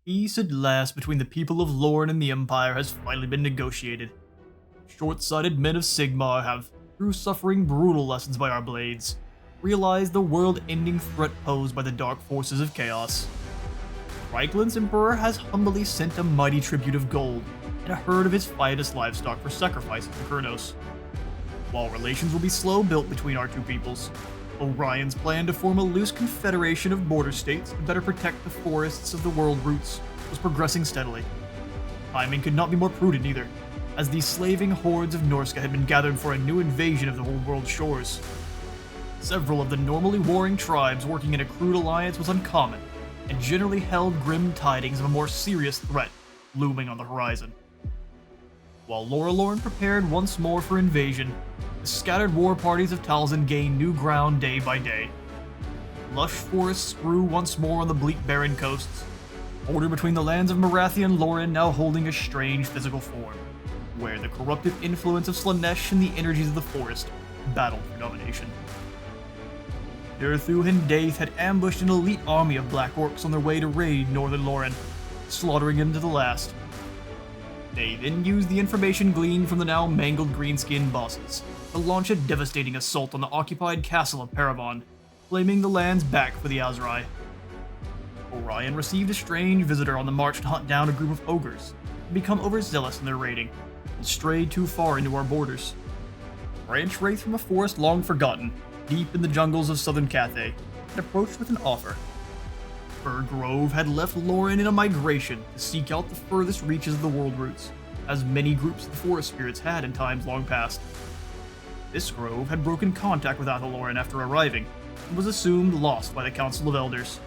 Peace at last between the people of Lorne and the Empire has finally been negotiated. Short-sighted men of Sigmar have, through suffering brutal lessons by our blades, realized the world-ending threat posed by the dark forces of chaos. Reichland's Emperor has humbly sent a mighty tribute of gold and a herd of his finest livestock for sacrifice to Kurnos. While relations will be slow-built between our two peoples, Orion's plan to form a loose confederation of border states to better protect the forests of the world roots was progressing steadily. Timing could not be more prudent either, as these slaving hordes of Norska had been gathered for a new invasion of the whole world's shores. Several of the normally warring tribes working in a crude alliance was uncommon, and generally held grim tidings of a more serious threat looming on the horizon. While Lorelorn prepared once more for invasion, the scattered war parties of Talzin gained new ground day by day. Lush forests grew once more on the bleak barren coasts, border between the lands of Marathia and Loren now holding a strange physical form, where the corruptive influence of Slanesh and the energies of the forest battled for domination. Durthu and Daith had ambushed an elite army of Black Orcs on their way to raid northern Loren, slaughtering them to the last. They then used the information gleaned from the now mangled greenskin bosses to launch a devastating assault on the occupied castle of Paravon, claiming the lands back for the Azrai. Orion received a strange visitor on the march to hunt down a group of ogres, and become overzealous in their raiding, and strayed too far into our borders. Branch wraith from a forest long forgotten, deep in the jungles of southern Cathay, had approached with an offer. Fir Grove had left Loren in a migration to seek out the furthest reaches of the world roots, as many groups of the forest spirits had in times long past. This grove had broken contact with Athaloren after arriving, and was assumed lost by the Council of Elders.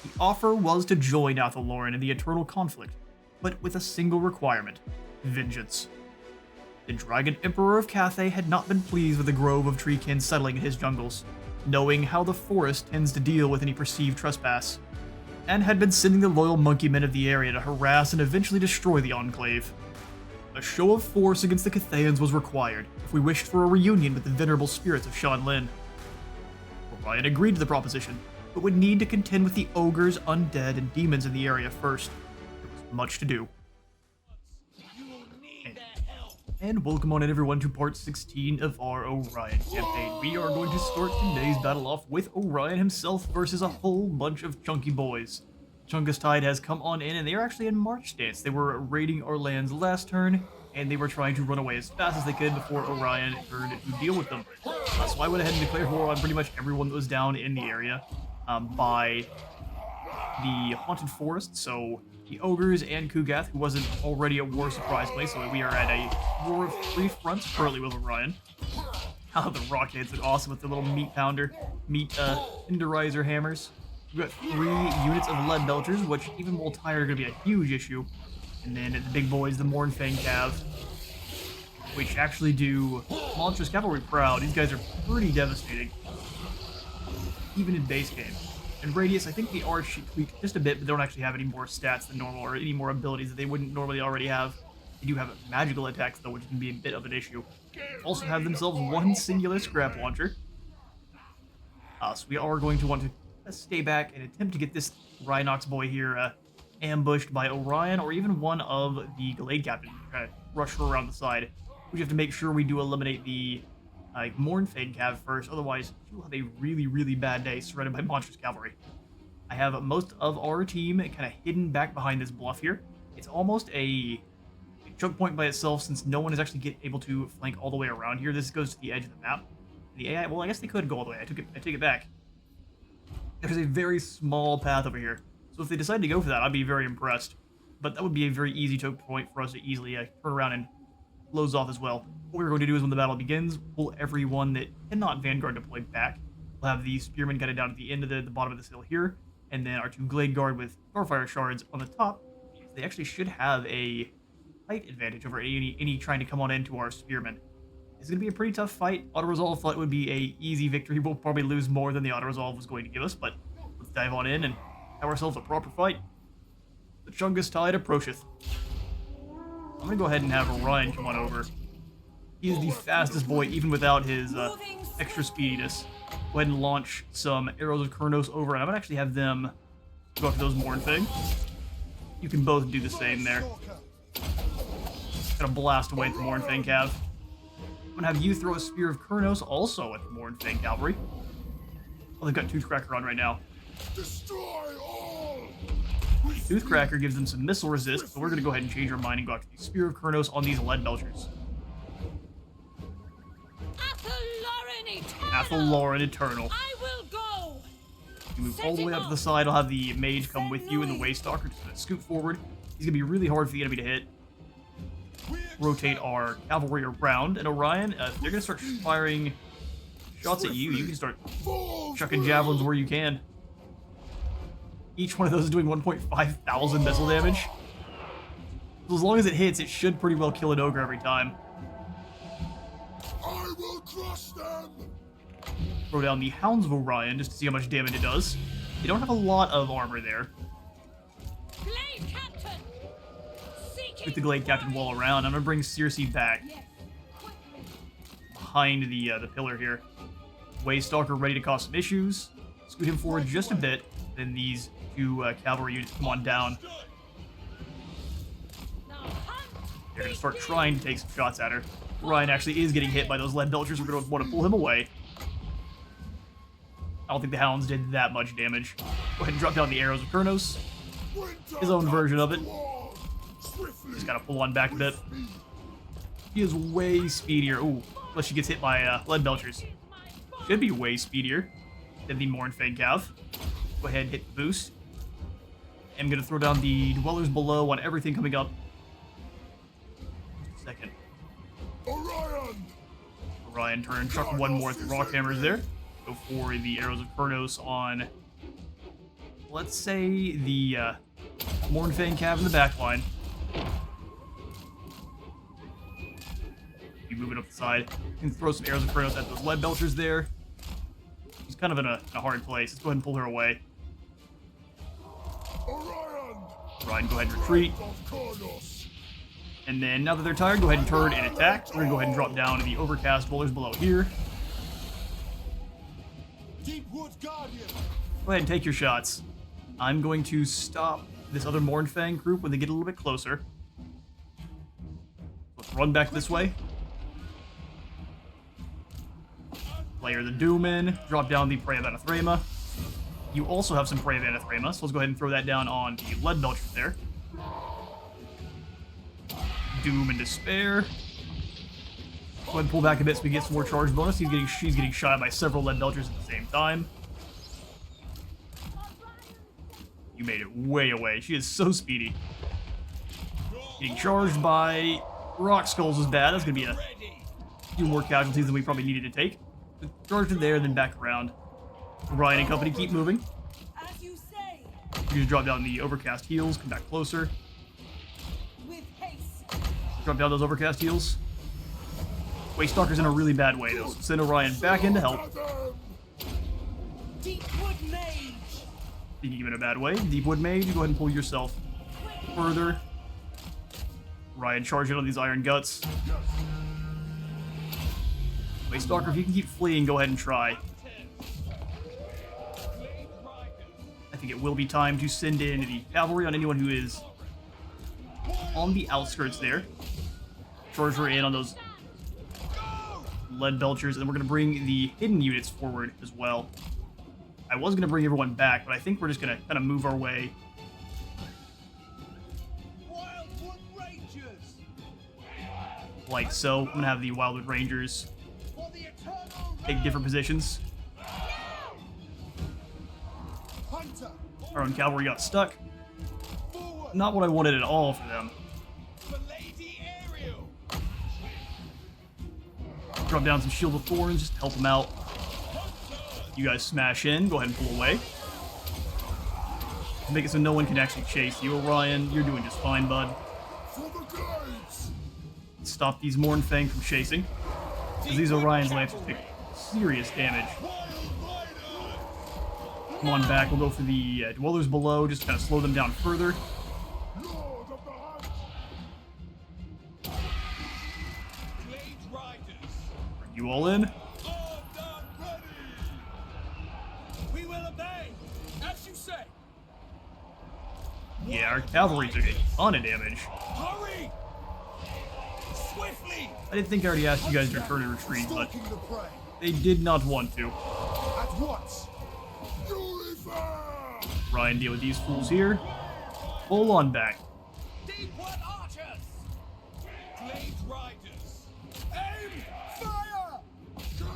The offer was to join Athaloren in the eternal conflict, but with a single requirement: vengeance. The Dragon Emperor of Cathay had not been pleased with the grove of treekin settling in his jungles, knowing how the forest tends to deal with any perceived trespass, and had been sending the loyal monkey men of the area to harass and eventually destroy the Enclave. A show of force against the Cathayans was required if we wished for a reunion with the venerable spirits of Shanlin. Orion agreed to the proposition, but would need to contend with the ogres, undead, and demons in the area first. There was much to do. And welcome on in everyone to part 16 of our Orion campaign. We are going to start today's battle off with Orion himself versus a whole bunch of chunky boys. Chungus Tide has come on in, and they are actually in march stance. They were raiding our lands last turn, and they were trying to run away as fast as they could before Orion turned to deal with them. So I went ahead and declared war on pretty much everyone that was down in the area by the Haunted Forest, so the Ogres and Kugath, who wasn't already at war surprisingly, so we are at a war of three fronts currently with Orion. Oh, the Rockheads look awesome with the little meat pounder, tenderizer hammers. We've got 3 units of lead belchers, which even while tired are going to be a huge issue. And then the big boys, the Mornfang Cav, which actually do monstrous cavalry proud. These guys are pretty devastating, even in base game. And Radious, I think the arch tweaked just a bit, but they don't actually have any more stats than normal or any more abilities that they wouldn't normally already have. They do have magical attacks though, which can be a bit of an issue. Also have themselves one singular scrap launcher. So we are going to want to stay back and attempt to get this Rhinox boy here ambushed by Orion or even one of the Glade Captain. Kind of rush her around the side. We have to make sure we do eliminate the Mornfang Cav first, otherwise you'll have a really, really bad day surrounded by monstrous cavalry. I have most of our team kind of hidden back behind this bluff here. It's almost a choke point by itself since no one is actually able to flank all the way around here. This goes to the edge of the map. The AI, well, I guess they could go all the way. I take it back. There's a very small path over here, so if they decide to go for that, I'd be very impressed. But that would be a very easy choke point for us to easily turn around and close off as well. What we're going to do is when the battle begins, pull everyone that cannot Vanguard deploy back. We'll have the Spearmen kind of down at the end of the bottom of this hill here, and then our 2 Glade Guard with Starfire Shards on the top. They actually should have a height advantage over any trying to come on into our Spearmen. It's going to be a pretty tough fight. Auto-resolve fight would be a easy victory. We'll probably lose more than the auto-resolve was going to give us, but let's dive on in and have ourselves a proper fight. The Chungus Tide approacheth. I'm going to go ahead and have Orion come on over. He is the fastest boy, even without his extra speediness. Go ahead and launch some arrows of Kurnos over, and I'm going to actually have them go after those Mornfang. You can both do the same there. Gonna blast away at the Mournfang Cav. I'm gonna have you throw a Spear of Kurnos also at the Mournfang Cavalry. Oh, they've got Toothcracker on right now. Destroy all! Toothcracker gives them some missile resist, so we're gonna go ahead and change our mind and go after the Spear of Kurnos on these Lead Belchers. Athalloran Eternal. I will go. You move all the way up to the side. I'll have the Mage come with you, and the Waystalker just gonna scoot forward. He's gonna be really hard for the enemy to hit. Rotate our cavalry around, and Orion, they're gonna start firing shots at you. You can start chucking javelins where you can. Each one of those is doing 1.5 thousand missile damage. So as long as it hits, it should pretty well kill an ogre every time. I will crush them! Throw down the Hounds of Orion just to see how much damage it does. They don't have a lot of armor there. Glade Captain. With the Glade Captain wall around, I'm gonna bring Circe back behind the pillar here. Waystalker ready to cause some issues. Scoot him forward just a bit. Then these two cavalry units come on down. They're gonna start trying to take some shots at her. Orion actually is getting hit by those Lead Belchers. We're gonna want to pull him away. I don't think the Hounds did that much damage. Go ahead and drop down the Arrows of Kurnos. His own version of it. Just gotta pull on back a bit. He is way speedier. Ooh, unless she gets hit by Lead Belchers. Should be way speedier than the Mournfang Cav. Go ahead and hit the boost. I'm gonna throw down the Dwellers below on everything coming up. Just a second. Orion turn, chuck one more with the Rock Hammers there. Go for the Arrows of Kurnos on, let's say, the Mournfang Cav in the back line. You move it up the side. You can throw some Arrows of Kurnos at those Lead Belchers there. She's kind of in a hard place. Let's go ahead and pull her away. Orion, go ahead and retreat. And then, now that they're tired, go ahead and turn and attack. We're going to go ahead and drop down to the Overcast Dwellers below here. Go ahead and take your shots. I'm going to stop this other Mournfang group when they get a little bit closer. Let's run back this way. Layer the Doom in. Drop down the Prey of Anathrema. You also have some Prey of Anathrema, so let's go ahead and throw that down on the Lead Belchers there. Doom and Despair. Go ahead and pull back a bit so we get some more charge bonus. She's getting shot by several Lead Belchers at the same time. You made it way away. She is so speedy. Getting charged by Rock Skulls is bad. That's going to be a few more casualties than we probably needed to take. Charged in there, then back around. Orion and company keep moving. As you say. You just drop down the Overcast heals, come back closer. With haste. Drop down those Overcast heals. Waystalker's in a really bad way, though. So send Orion back in to help. Deepwood Mage. Thinking of it in a bad way. Deepwood Mage, go ahead and pull yourself further. Orion, charge in on these Iron Guts. Waystalker, if you can keep fleeing, go ahead and try. I think it will be time to send in the cavalry on anyone who is on the outskirts there. Charge her in on those Lead Belchers, and then we're going to bring the hidden units forward as well. I was going to bring everyone back, but I think we're just going to kind of move our way. Like so. I'm going to have the Wildwood Rangers take different positions. Our own cavalry got stuck. Not what I wanted at all for them. Drop down some Shield of Thorns, just to help them out. You guys smash in, go ahead and pull away. Make it so no one can actually chase you. Orion, you're doing just fine, bud. Stop these Mournfang from chasing. Because these Orion's Lancers take serious damage. Come on back, we'll go for the Dwellers below, just to kind of slow them down further. Bring you all in. We will obey, as you say. Yeah, our cavalry took a ton of damage. Hurry! Swiftly! I didn't think I already asked you guys to return and retreat, but Stalking the prey. they did not want to. At once. Uniform! Ryan, deal with these fools here. Full on back. Deepwood archers! Blade riders. Aim! Fire!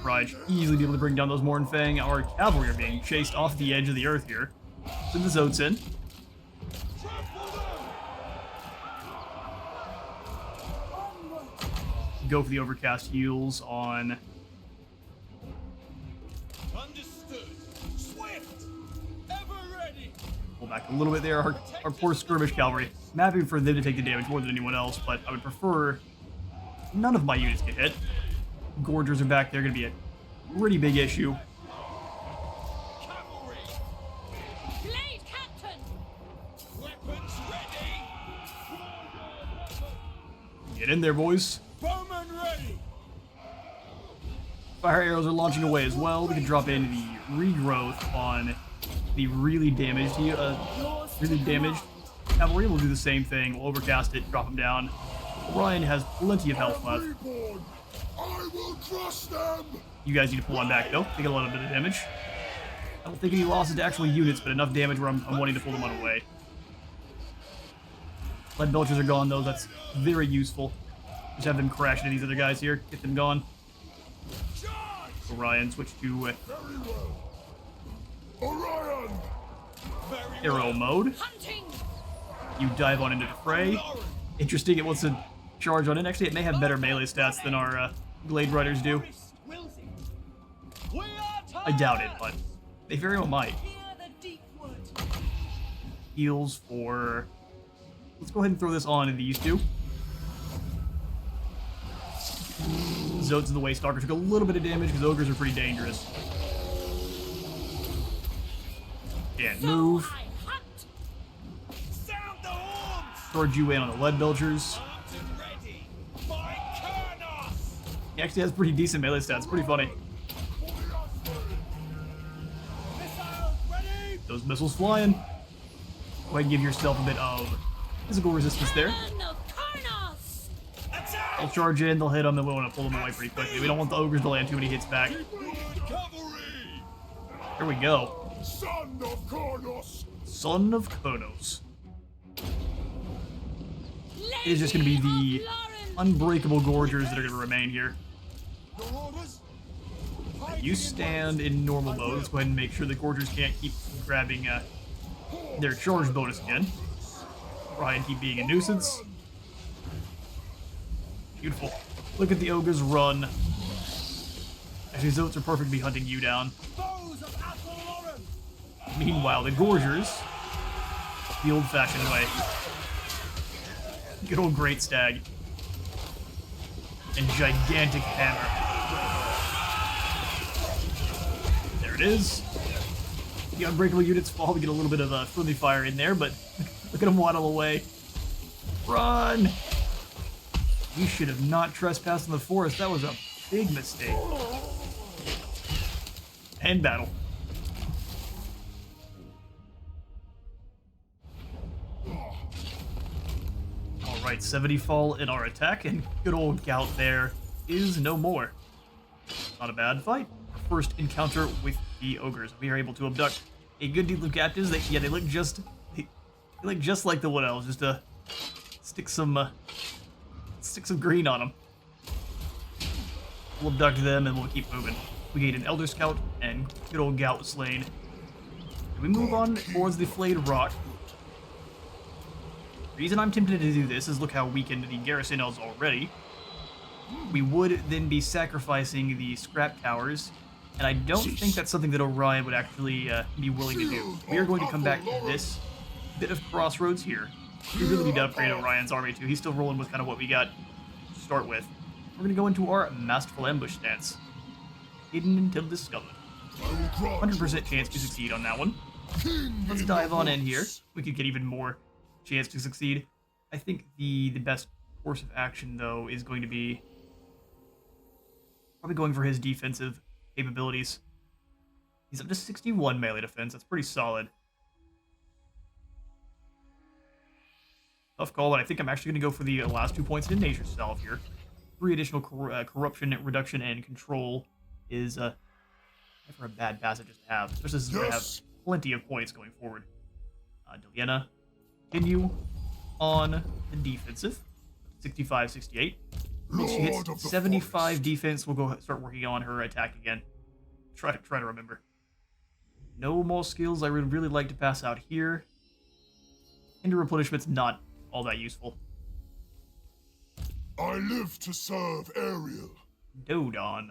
Ryan should easily be able to bring down those Mornfang. Our cavalry are being chased off the edge of the earth here. Send the Zotes in. Trample them! Go for the overcast heals on. Understood. Swift! Ever ready! Pull back a little bit there. Our poor skirmish cavalry. I'm happy for them to take the damage more than anyone else, but I would prefer none of my units get hit. Gorgers are back there, going to be a pretty big issue. Cavalry! Blade captain! Weapons ready! Get in there, boys. Bowman ready! Fire arrows are launching away as well. We can drop in the regrowth on the really damaged cavalry. We'll do the same thing. We'll overcast it, drop them down. Orion has plenty of health left. Reborn! I will crush them! You guys need to pull on back though. Take a little bit of damage. I don't think any losses to actual units, but enough damage where I'm wanting to pull them on away. Lead belchers are gone though. That's very useful. Just have them crash into these other guys here. Get them gone. Charge! Orion switch to Very well. Orion! Very arrow well. mode. Hunting! You dive on into the fray. Interesting, it wants to charge on in. Actually, it may have better melee stats than our Glade Riders do. I doubt it, but they very well might. Hear the deep wood! Heals for... Let's go ahead and throw this on to these two. Zotes of the Waystalker took a little bit of damage because ogres are pretty dangerous. Can't move. I hunt! Sound the horns! Charge you in on the Lead Belchers. Armed and ready! By Kurnos! He actually has pretty decent melee stats. Pretty funny. Missiles ready! Those missiles flying. Go ahead and give yourself a bit of physical resistance there. Cannon of Karnos! Attack! They'll charge in, they'll hit them, and we want to pull them away pretty quickly. We don't want the ogres to land too many hits back. Cavalry! Here we go. Son of Kurnos! Son of Konos. It is just going to be the unbreakable gorgers that are going to remain here. Your orders? You stand in normal mode. Let's go ahead and make sure the gorgers can't keep grabbing their charge bonus again. Ryan keep being a nuisance. Beautiful. Look at the ogres run. Actually, Zotes are perfect to be hunting you down. Foes of Athelloren! Meanwhile, the gorgers, the old-fashioned way. Good old Great Stag. And gigantic hammer. There it is. The unbreakable units fall. We get a little bit of friendly fire in there, but look at them waddle away. Run! You should have not trespassed in the forest. That was a big mistake. End battle. Alright, 70 fall in our attack, and good old Gout there is no more. Not a bad fight. Our first encounter with the ogres. We are able to abduct a good deal of captives. They look just like the Wood Elves, just to stick some green on them. We'll abduct them and we'll keep moving. We gained an Elder Scout, and good old Gout was slain. We move on towards the Flayed Rock. The reason I'm tempted to do this is look how weakened the garrison is already. We would then be sacrificing the scrap towers, and I don't think that's something that Orion would actually be willing to do. We are going to come back to this bit of crossroads here. We really need to upgrade Orion's army too. He's still rolling with kind of what we got to start with. We're going to go into our Masterful Ambush stance. Hidden until discovered. 100% chance to succeed on that one. Let's dive on in here. We could get even more chance to succeed. I think the best course of action, though, is going to be probably going for his defensive capabilities. He's up to 61 melee defense. That's pretty solid. Tough call, but I think I'm actually going to go for the last 2 points in Nature Salve here. 3 additional corruption reduction and control is never a bad passage to have. Especially since we're going to have plenty of points going forward. Deliana, continue on the defensive. 65-68. Once she hits 75 defense, we'll go start working on her attack again. Try to remember. No more skills I would really like to pass out here. Hinder replenishment's not all that useful. I live to serve Ariel. Dodon.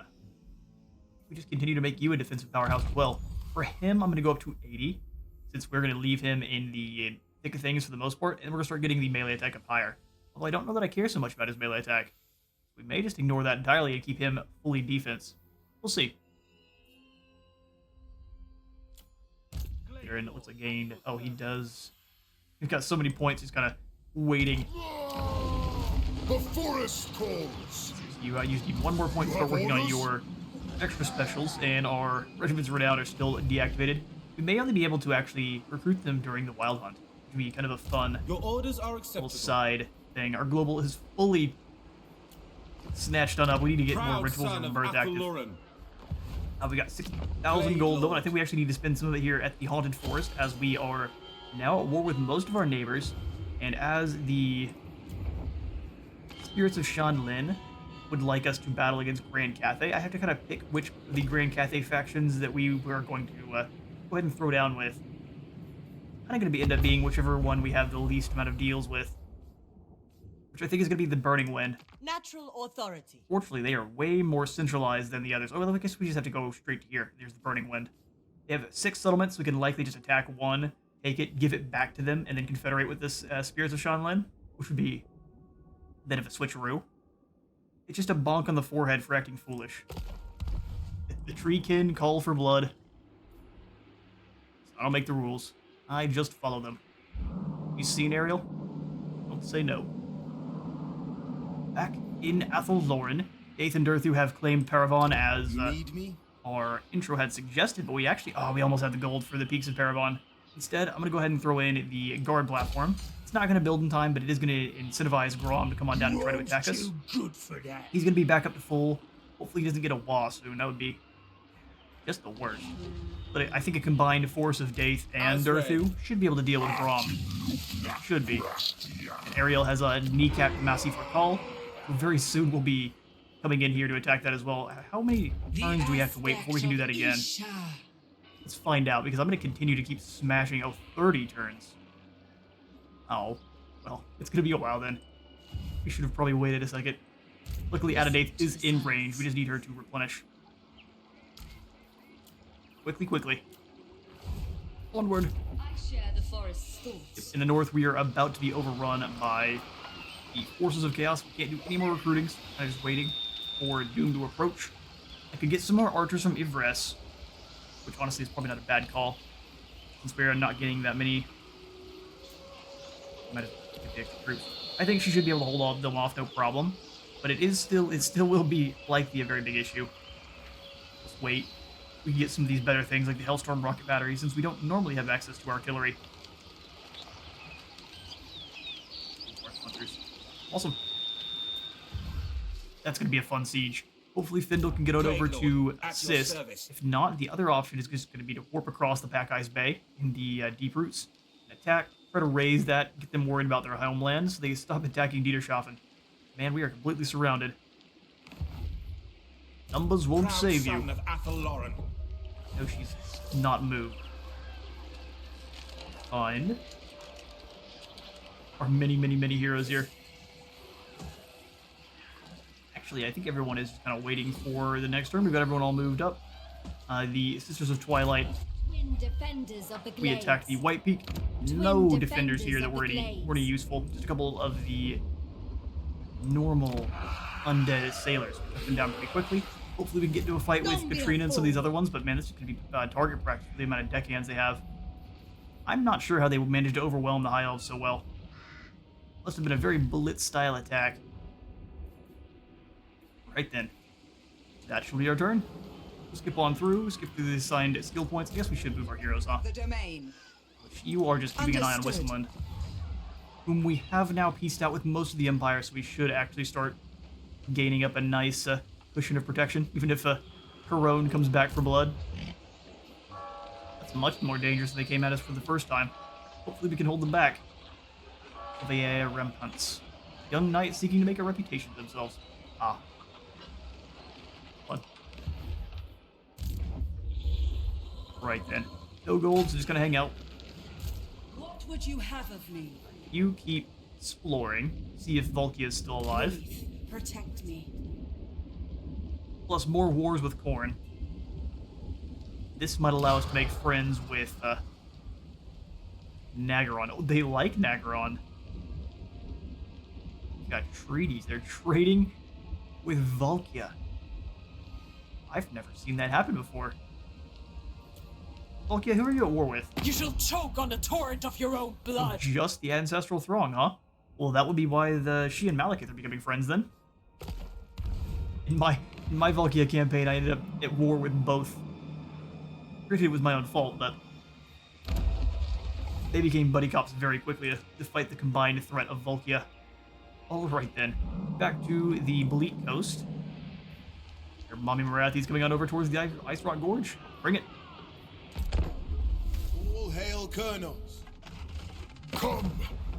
We just continue to make you a defensive powerhouse as well. For him, I'm going to go up to 80, since we're going to leave him in the thick of things for the most part, and we're going to start getting the melee attack up higher. Although I don't know that I care so much about his melee attack. We may just ignore that entirely and keep him fully defense. We'll see. And it looks like gained. Oh, he does. He's got so many points, he's kind of waiting. The forest calls. You need 1 more point to start working on your extra specials, and our regiments of renown are still deactivated. We may only be able to actually recruit them during the wild hunt, which would be kind of a fun Your orders are acceptable. little side thing. Our global is fully snatched on up. We need to get more Proud rituals son and of birth active. Athalloran. We got 60,000 gold, though, and I think we actually need to spend some of it here at the Haunted Forest, as we are now at war with most of our neighbors, and as the Spirits of Shanlin would like us to battle against Grand Cathay, I have to kind of pick which of the Grand Cathay factions that we are going to go ahead and throw down with. Kind of going to end up being whichever one we have the least amount of deals with, which I think is going to be the Burning Wind. Natural authority. Fortunately, they are way more centralized than the others. Oh, well, I guess we just have to go straight to here. There's the Burning Wind. They have 6 settlements, so we can likely just attack 1, take it, give it back to them, and then confederate with this Spirits of Shanlin, which would be a bit of a switcheroo. It's just a bonk on the forehead for acting foolish. The treekin call for blood. I don't make the rules. I just follow them. You seen Ariel? Don't say no. Back in Athalloran, Daith and Durthu have claimed Paravan as Need me? our intro had suggested, but we actually, we almost had the gold for the Peaks of Paravan. Instead, I'm going to go ahead and throw in the guard platform. It's not going to build in time, but it is going to incentivize Grom to come on down and try to attack us. Good for that. He's going to be back up to full. Hopefully he doesn't get a wasp soon. That would be just the worst. But I think a combined force of Daith and Durthu should be able to deal with Grom. Should be. And Ariel has a kneecapped Massif Rakal. Very soon we'll be coming in here to attack that as well. How many turns do we have to wait before we can do that again? Let's find out, because I'm going to continue to keep smashing. 30 turns. Oh, well, it's going to be a while then. We should have probably waited a second. Luckily, Adadaith is in range. We just need her to replenish. Quickly. Onward. I share the forest's thoughts. In the north, we are about to be overrun by the forces of chaos. We can't do any more recruitings. I'm just waiting for Doom to approach. I could get some more archers from Ivres, which honestly is probably not a bad call, since we are not getting that many. Might have get the extra troops. I think she should be able to hold them off, no problem. But it still will be likely a very big issue. Just wait. We can get some of these better things like the Hellstorm rocket battery, since we don't normally have access to artillery. Awesome. That's going to be a fun siege. Hopefully Findle can get it over to assist. If not, the other option is just going to be to warp across the Pack Ice Bay in the deep roots, and attack, try to raise that, get them worried about their homeland so they stop attacking Dieterschaffen. Man, we are completely surrounded. Numbers won't save you. Son of Athalloran. No, she's not moved. Find our many heroes here. Actually, I think everyone is kind of waiting for the next turn. We've got everyone all moved up. The Sisters of Twilight. Defenders of the We attacked the White Peak. No defenders here that were any useful. Just a couple of the normal undead sailors. We took them down pretty quickly. Hopefully we can get into a fight with Katrina and some of these other ones, but man, this is going to be target practice for the amount of deckhands they have. I'm not sure how they managed to overwhelm the High Elves so well. Must have been a very blitz-style attack. Right then. That shall be our turn. We'll skip on through, skip through the assigned skill points. I guess we should move our heroes, huh? The domain. You are just keeping an eye on Understood. Whistleland. whom we have now pieced out with most of the Empire, so we should actually start gaining up a nice cushion of protection, even if Corone comes back for blood. That's much more dangerous than they came at us for the first time. Hopefully we can hold them back. Chevalier Rampants. Young knights seeking to make a reputation for themselves. Ah. What? Right then. No gold, so just gonna hang out. What would you have of me? You keep exploring, see if Volkia is still alive. Please, protect me. Plus more wars with Khorne. This might allow us to make friends with Nagaron. Oh, they like Nagaron. Got treaties. They're trading with Volkia. I've never seen that happen before. Volkia, who are you at war with? You shall choke on the torrent of your own blood. Just the ancestral throng, huh? Well, that would be why she and Malekith are becoming friends then. In my Volkia campaign, I ended up at war with both. Granted, it was my own fault, but they became buddy cops very quickly to fight the combined threat of Volkia. Alright then, back to the Bleak Coast. Your Mommy Marathi's coming on over towards the Ice Rock Gorge. Bring it. All hail Colonels. Come!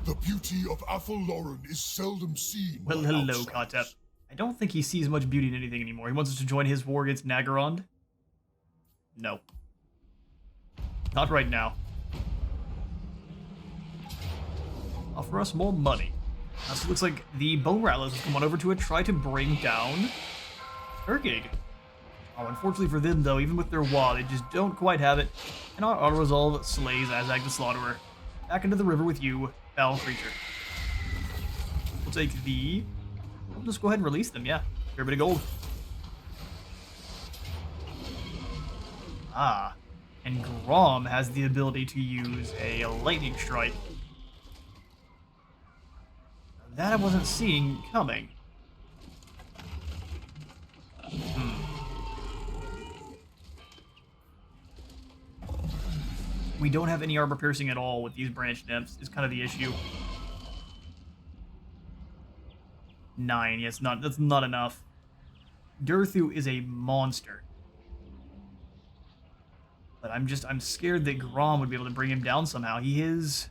The beauty of Athel-Loren is seldom seen. Well, by hello, outsiders. Katep. I don't think he sees much beauty in anything anymore. He wants us to join his war against Nagaron? No. Not right now. Offer us more money. So it looks like the Bone Rattlers have come on over to try to bring down Urgig. Oh, unfortunately for them, though, even with their wall, they just don't quite have it. And our auto-resolve slays Azag the Slaughterer. Back into the river with you, foul creature. We'll take the... We'll just go ahead and release them, yeah. Fair bit of gold. Ah. And Grom has the ability to use a lightning strike. That I wasn't seeing coming. We don't have any armor piercing at all with these branch nymphs, is kind of the issue. 9, yes, that's not enough. Durthu is a monster. But I'm scared that Grom would be able to bring him down somehow. He is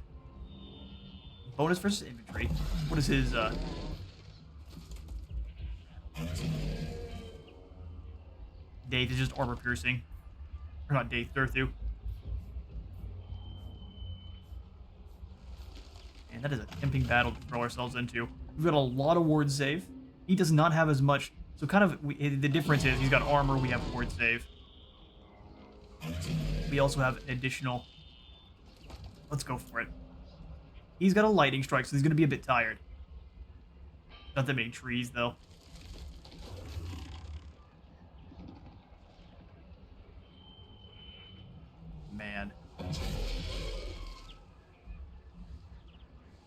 bonus versus infantry. What is his Daith is just armor piercing. Or not Daith, Durthu. And that is a tempting battle to throw ourselves into. We've got a lot of ward save. He does not have as much. So kind of the difference is he's got armor, we have ward save. We also have an additional... Let's go for it. He's got a lightning strike, so he's going to be a bit tired. Not that many trees, though. Man.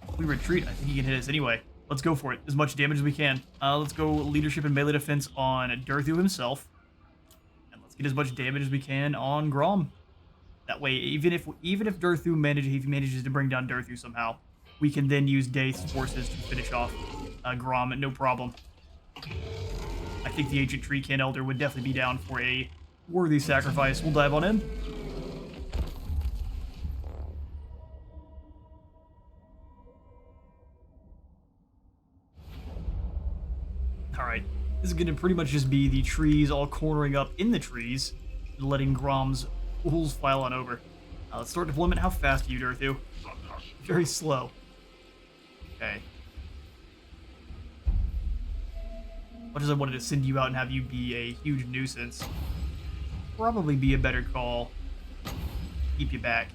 If we retreat, I think he can hit us anyway. Let's go for it. As much damage as we can. Let's go leadership and melee defense on Durthu himself. And let's get as much damage as we can on Grom. That way, even if Durthu manages to bring down Durthu somehow, we can then use Daith's forces to finish off Grom, no problem. I think the Ancient Treekin Elder would definitely be down for a worthy sacrifice. We'll dive on in. Alright, this is going to pretty much just be the trees all cornering up in the trees, and letting Grom's wolves file on over. Let's start deployment. How fast are you, Durthu? Very slow. Okay. Much as I wanted to send you out and have you be a huge nuisance, probably be a better call. Keep you back.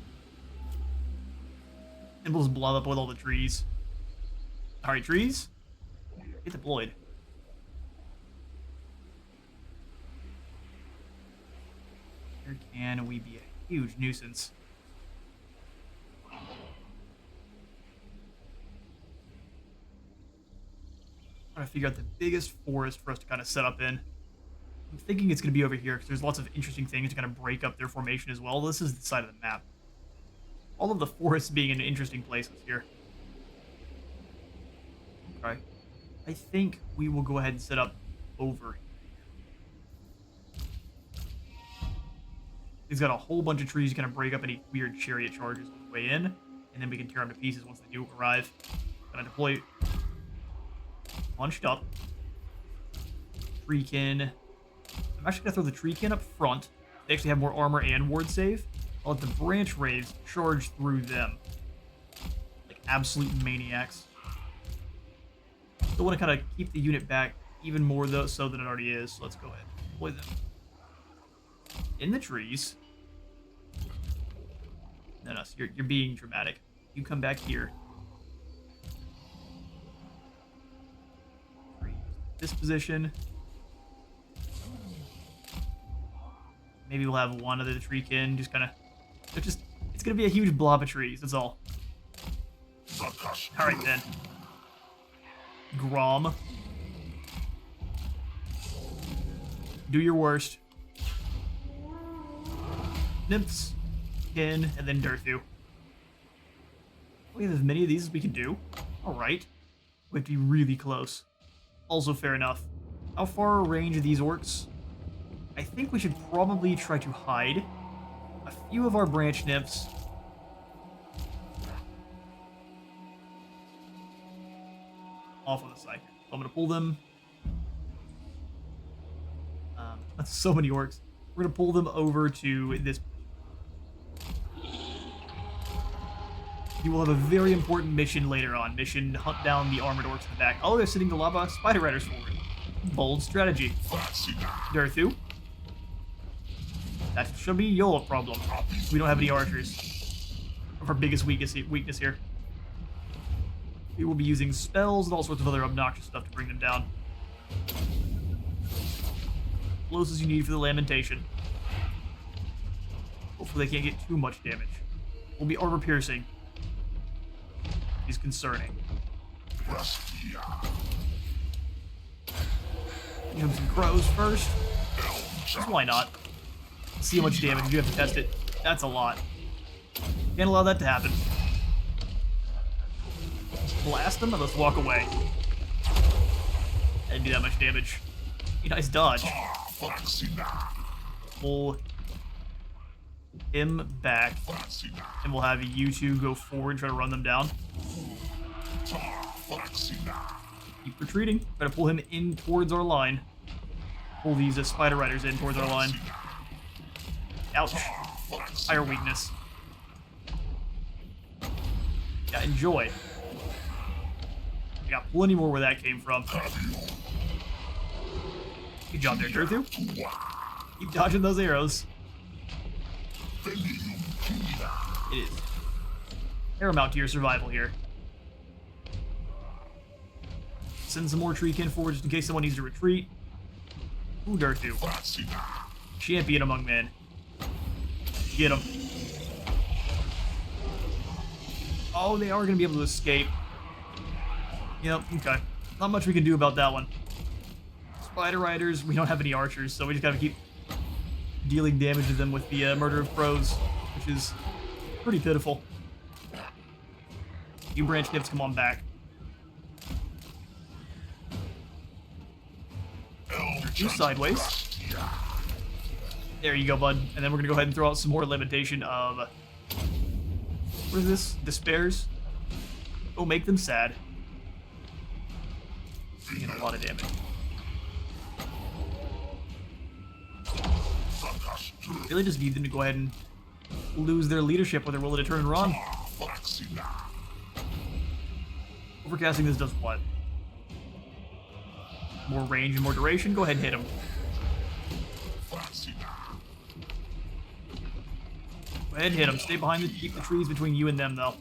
And we'll just blow up with all the trees. Alright, trees. Get deployed. Where can we be a huge nuisance? Trying to figure out the biggest forest for us to kind of set up in. I'm thinking it's going to be over here because there's lots of interesting things to kind of break up their formation as well. This is the side of the map. All of the forests being in interesting places here. Okay. I think we will go ahead and set up over. He's got a whole bunch of trees. He's gonna break up any weird chariot charges on the way in, and then we can tear them to pieces once they do arrive. Gonna deploy bunched up. Treekin. I'm actually gonna throw the treekin up front. They actually have more armor and ward save. I'll let the branch raves charge through them. Like absolute maniacs. Still want to kind of keep the unit back even more though so than it already is. So let's go ahead and deploy them in the trees. No, so you're being dramatic. You come back here. This position. Maybe we'll have one of the treekin just kind of. It's gonna be a huge blob of trees. That's all. All right then. Grom. Do your worst. Nymphs, Kin, and then Durthu. We have as many of these as we can do. Alright. We have to be really close. Also fair enough. How far range are these orcs? I think we should probably try to hide a few of our branch nymphs. Off on the side. So I'm going to pull them. That's so many orcs. We're going to pull them over to this. You will have a very important mission later on. Mission, hunt down the armored orcs in the back. Oh, they're sitting the lava spider riders forward. Bold strategy. Durthu. That should be your problem. We don't have any archers. Our biggest weakness here. We will be using spells and all sorts of other obnoxious stuff to bring them down. Closest you need for the lamentation. Hopefully they can't get too much damage. Will be armor piercing. Is concerning. You have some crows first. Just why not? See how much damage you have to test it. That's a lot. Can't allow that to happen. Blast them and let's walk away. Didn't do that much damage. Nice dodge. Pull him back, and we'll have you two go forward and try to run them down. Keep retreating. Try to pull him in towards our line. Pull these spider riders in towards our line. Ouch. Higher weakness. Yeah, enjoy. I got plenty more where that came from. Good job there, Durthu. Keep dodging those arrows. It is paramount to your survival here. Send some more treekin forward just in case someone needs to retreat. Ooh, Durthu. Champion among men. Get him. Oh, they are going to be able to escape. Yep, okay. Not much we can do about that one. Spider Riders, we don't have any archers, so we just gotta keep dealing damage to them with the murder of crows, which is pretty pitiful. You branch nymphs, come on back. You sideways. There you go, bud. And then we're gonna go ahead and throw out some more limitation of... What is this? Despairs? Oh, make them sad. Taking a lot of damage. Really just need them to go ahead and lose their leadership when they're willing to turn and run. Overcasting this does what? More range and more duration? Go ahead and hit him. Go ahead and hit him. Stay behind the keep the trees between you and them though.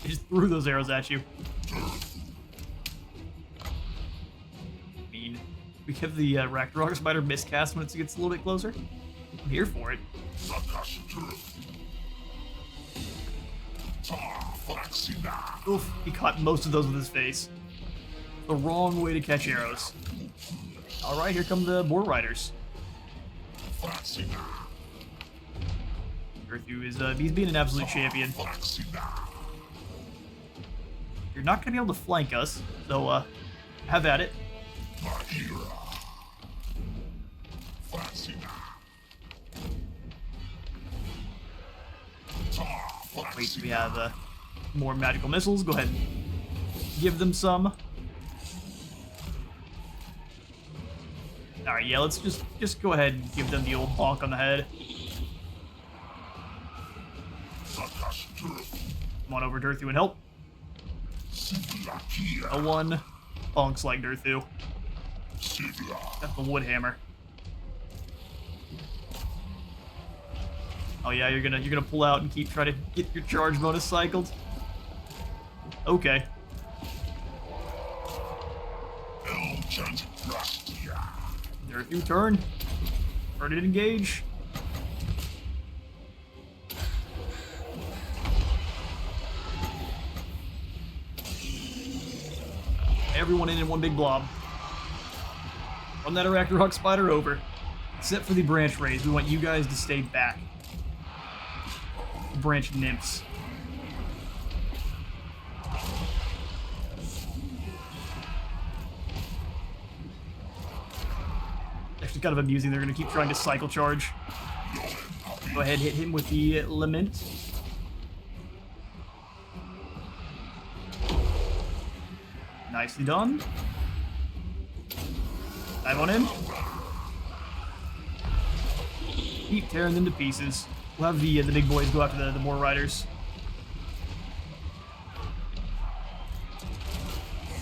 They just threw those arrows at you. Mean. We give the Ragnarok Spider miscast when it gets a little bit closer. I'm here for it. Oof, he caught most of those with his face. The wrong way to catch arrows. Alright, here come the Boar Riders. Durthu is, he's being an absolute champion. You're not going to be able to flank us, so have at it. Wait, we have more magical missiles. Go ahead and give them some. Alright, yeah, let's just go ahead and give them the old bonk on the head. Come on over, Durthu, and help. No one bonks like Durthu. Got the wood hammer. Oh yeah, you're gonna pull out and keep trying to get your charge bonus cycled. Okay. Durthu, turn. Turn it, engage. Everyone in one big blob. Run that Arachnarok spider over. Except for the branch rays, we want you guys to stay back. Branch nymphs. Actually, kind of amusing. They're going to keep trying to cycle charge. Go ahead, hit him with the lament. Nicely done. Dive on in. Keep tearing them to pieces. We'll have the big boys go after the more riders.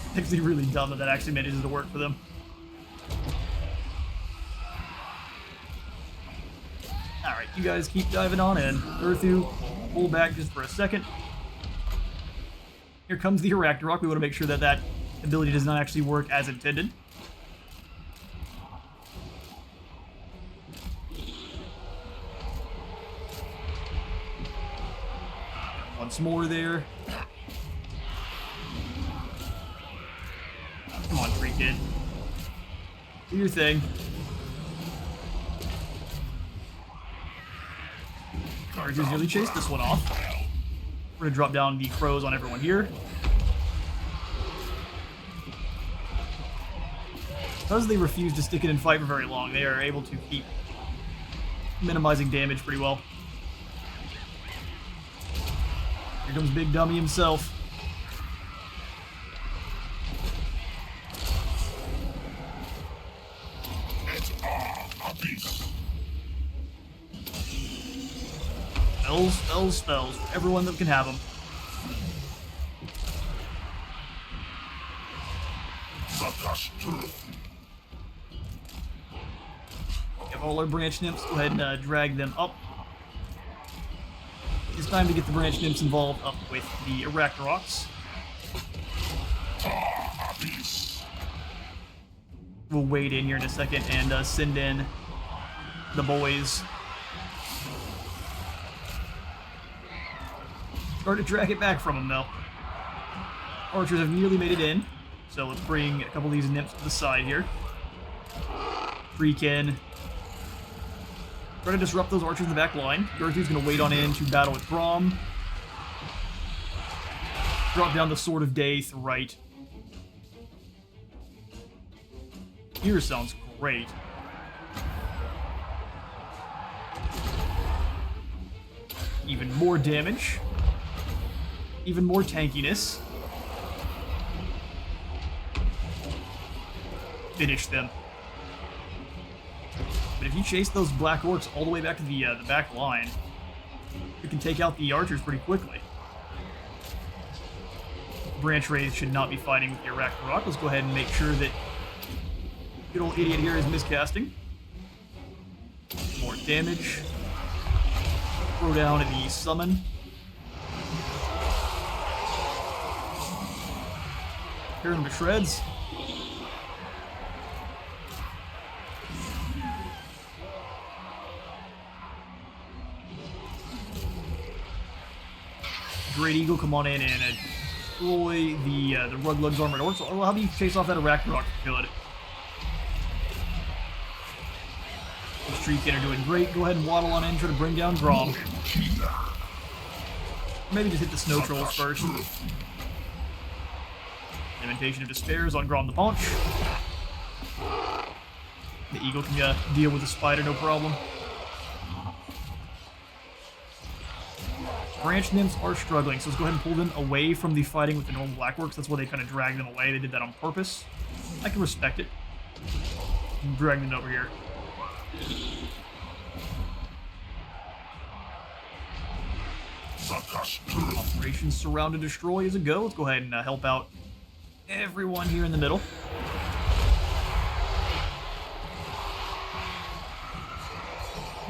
It's actually really dumb that actually manages to work for them. Alright, you guys keep diving on in. Durthu, pull back just for a second. Here comes the Arachnarok. We want to make sure that that ability does not actually work as intended. Once more there. Come on, free kid. Do your thing. Archers nearly chased this one off. We're gonna drop down the crows on everyone here. Because they refuse to stick it in fight for very long, they are able to keep minimizing damage pretty well. Here comes Big Dummy himself. Spells, spells, spells. For everyone that can have them. Have all our branch nymphs. Go ahead and drag them up. It's time to get the branch nymphs involved up with the Arachnaroks. We'll wait in here in a second and send in the boys. Start to drag it back from them, though. Archers have nearly made it in, so let's bring a couple of these nymphs to the side here. Freakin'. Try to disrupt those archers in the back line. Durthu's going to wait on in to battle with Braum. Drop down the Sword of Daith right. Here sounds great. Even more damage. Even more tankiness. Finish them. But if you chase those black orcs all the way back to the back line, you can take out the archers pretty quickly. Branch Rays should not be fighting with the Arachnarok. Let's go ahead and make sure that good old idiot here is miscasting. More damage. Throw down the summon. Tear them to shreds. Great Eagle, come on in and destroy the Ruglug's armored orcs. Well, how do you chase off that Arachnarok? Good. Those Treekin are doing great. Go ahead and waddle on in, try to bring down Braum. Maybe just hit the snow trolls first. Lamentation of Despair is on Grom the Paunch. The Eagle can deal with the Spider, no problem. Branch Nymphs are struggling, so let's go ahead and pull them away from the fighting with the normal Blackworks. That's why they kind of dragged them away. They did that on purpose. I can respect it. Drag them over here. Operation Surround and Destroy is a go. Let's go ahead and help out everyone here in the middle.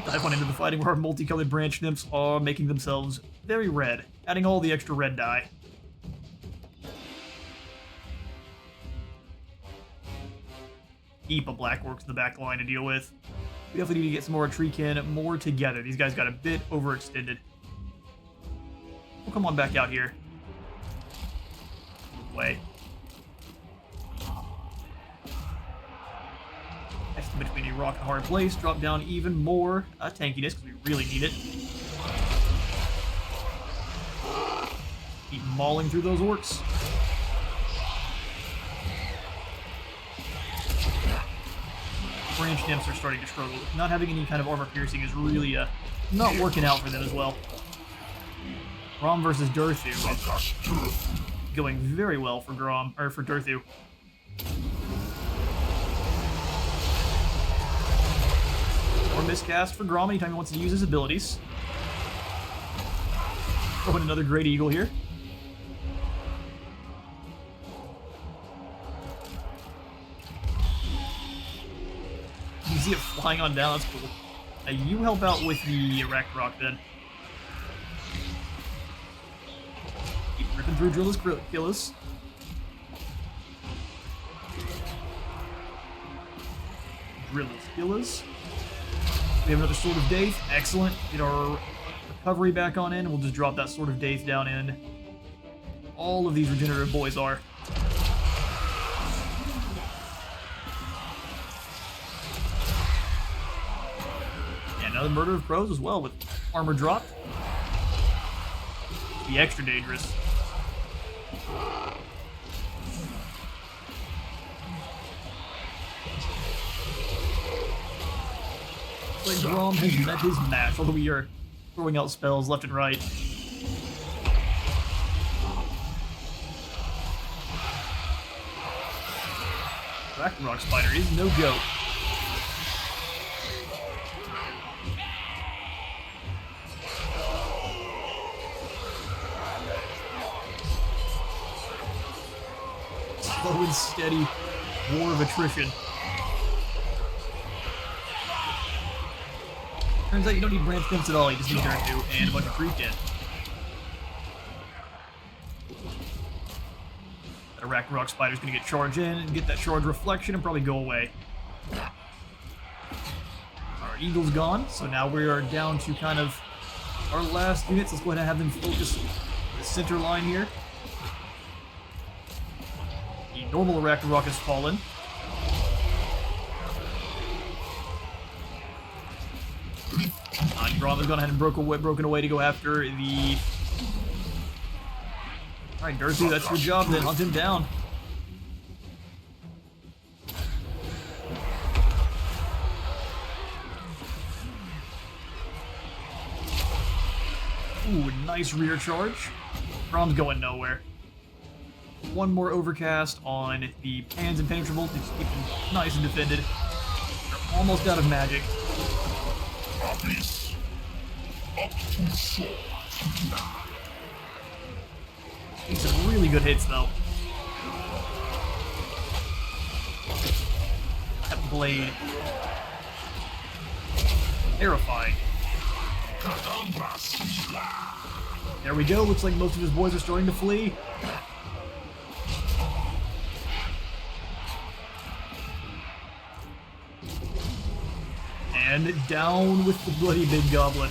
Dive on into the fighting where our multicolored branch nymphs are making themselves very red, adding all the extra red dye. Heap of Blackworks in the back line to deal with. We definitely need to get some more Treekin more together. These guys got a bit overextended. We'll come on back out here. Way. Estimate between a rock and hard place. Drop down even more tankiness because we really need it. Keep mauling through those orcs. Branch nymphs are starting to struggle. Not having any kind of armor piercing is really not working out for them as well. Grom versus Durthu is going very well for for Durthu. Or miscast for Grom anytime he wants to use his abilities. Throw in another Great Eagle here. You see it flying on down, that's cool. You help out with the Ragnarok then. Keep ripping through Drillus Killers. Drillus Killers. We have another Sword of Daith. Excellent. Get our recovery back on in, and we'll just drop that Sword of Daith down in. All of these regenerative boys are. And another Murder of Crows as well with armor dropped. Be extra dangerous. Grom has met his match, although we are throwing out spells left and right. Ragnarok Spider is no joke. Slow and steady war of attrition. Turns out you don't need branch nymphs at all, you just need Durthu and a bunch of Treekin. That Ragnarok Spider's gonna get charged in and get that charge reflection and probably go away. Our Eagle's gone, so now we are down to kind of our last units. Let's go ahead and have them focus the center line here. The normal Ragnarok has fallen. Grom has gone ahead and broken away to go after the... Alright, Durthu, that's your job then. Hunt him down. Ooh, nice rear charge. Grom's going nowhere. One more overcast on the Pan's Impenetrable to keep them nice and defended. They're almost out of magic. Need some really good hits though. That blade. Terrifying. There we go, looks like most of his boys are starting to flee. And down with the bloody big goblin.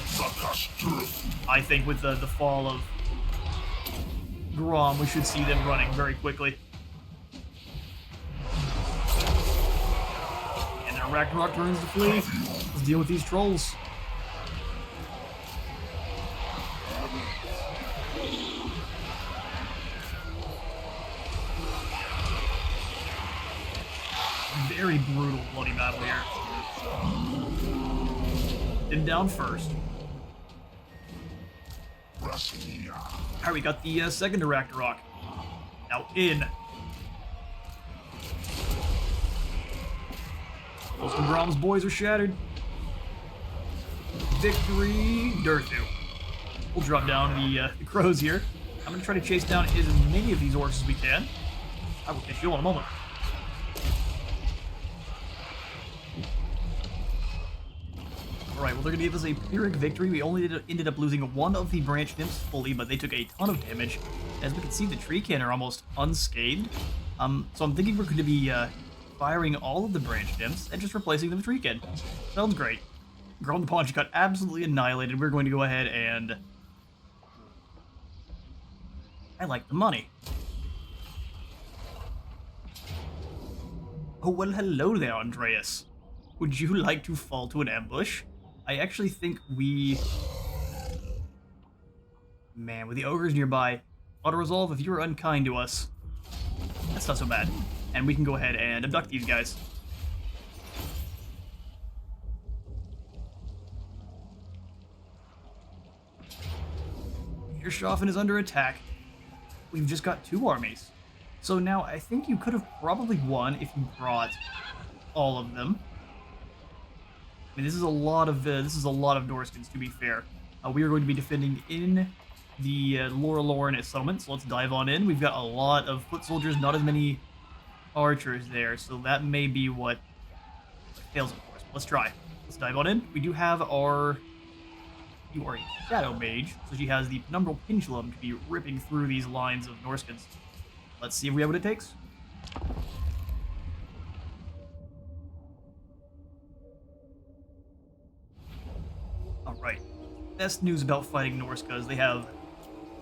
I think with the fall of Grom, we should see them running very quickly. And then Ragnarok turns to flee. Let's deal with these trolls. very brutal, bloody battle here. Him down first. Alright, we got the second Ragnarok. Now in. Most of Grom's boys are shattered. Victory, Durthu. We'll drop down the crows here. I'm gonna try to chase down as many of these orcs as we can. I will catch you in a moment. Alright, well they're gonna give us a Pyrrhic victory. We only ended up losing one of the branch nymphs fully, but they took a ton of damage. As we can see, the tree can are almost unscathed. So I'm thinking we're going to be firing all of the branch nymphs and just replacing them with tree can. Sounds great. Grom the Paunch got absolutely annihilated. We're going to go ahead and... I like the money. Oh, well, hello there, Andreas. Would you like to fall to an ambush? I actually think we... Man, with the ogres nearby, auto-resolve if you're unkind to us. That's not so bad. And we can go ahead and abduct these guys. Heerschaffen is under attack. We've just got 2 armies. So now I think you could have probably won if you brought all of them. I mean, this is a lot of Norskins, to be fair. We are going to be defending in the Lorelorn settlement, so let's dive on in. We've got a lot of foot soldiers, not as many archers there, so that may be what fails, of course. Let's try. Let's dive on in. We do have our... You are a Shadow Mage, so she has the Penumbral Pendulum to be ripping through these lines of Norskins. Let's see if we have what it takes. Alright. Best news about fighting Norska is they have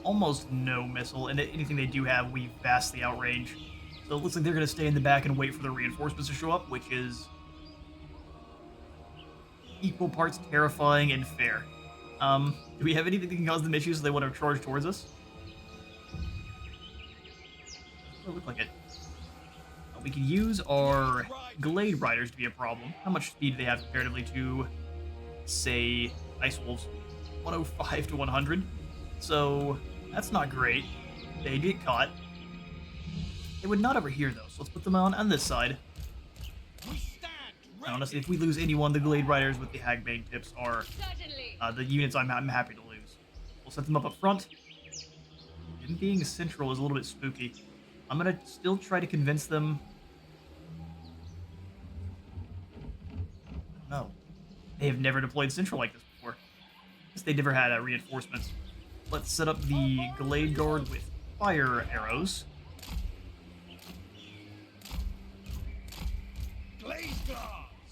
almost no missile, and anything they do have, we vastly outrange. So it looks like they're going to stay in the back and wait for the reinforcements to show up, which is equal parts terrifying and fair. Do we have anything that can cause them issues so they want to charge towards us? Doesn't look like it. We could use our Glade Riders to be a problem. How much speed do they have comparatively to, say, Ice Wolves? 105 to 100. So that's not great. They get caught. They would not overhear though, so let's put them on this side. And honestly, if we lose anyone, the Glade Riders with the Hagbane tips are the units I'm happy to lose. We'll set them up front. Them being central is a little bit spooky. I'm gonna still try to convince them. No, they have never deployed central like this before. Guess they never had reinforcements. Let's set up the Glade Guard with fire arrows.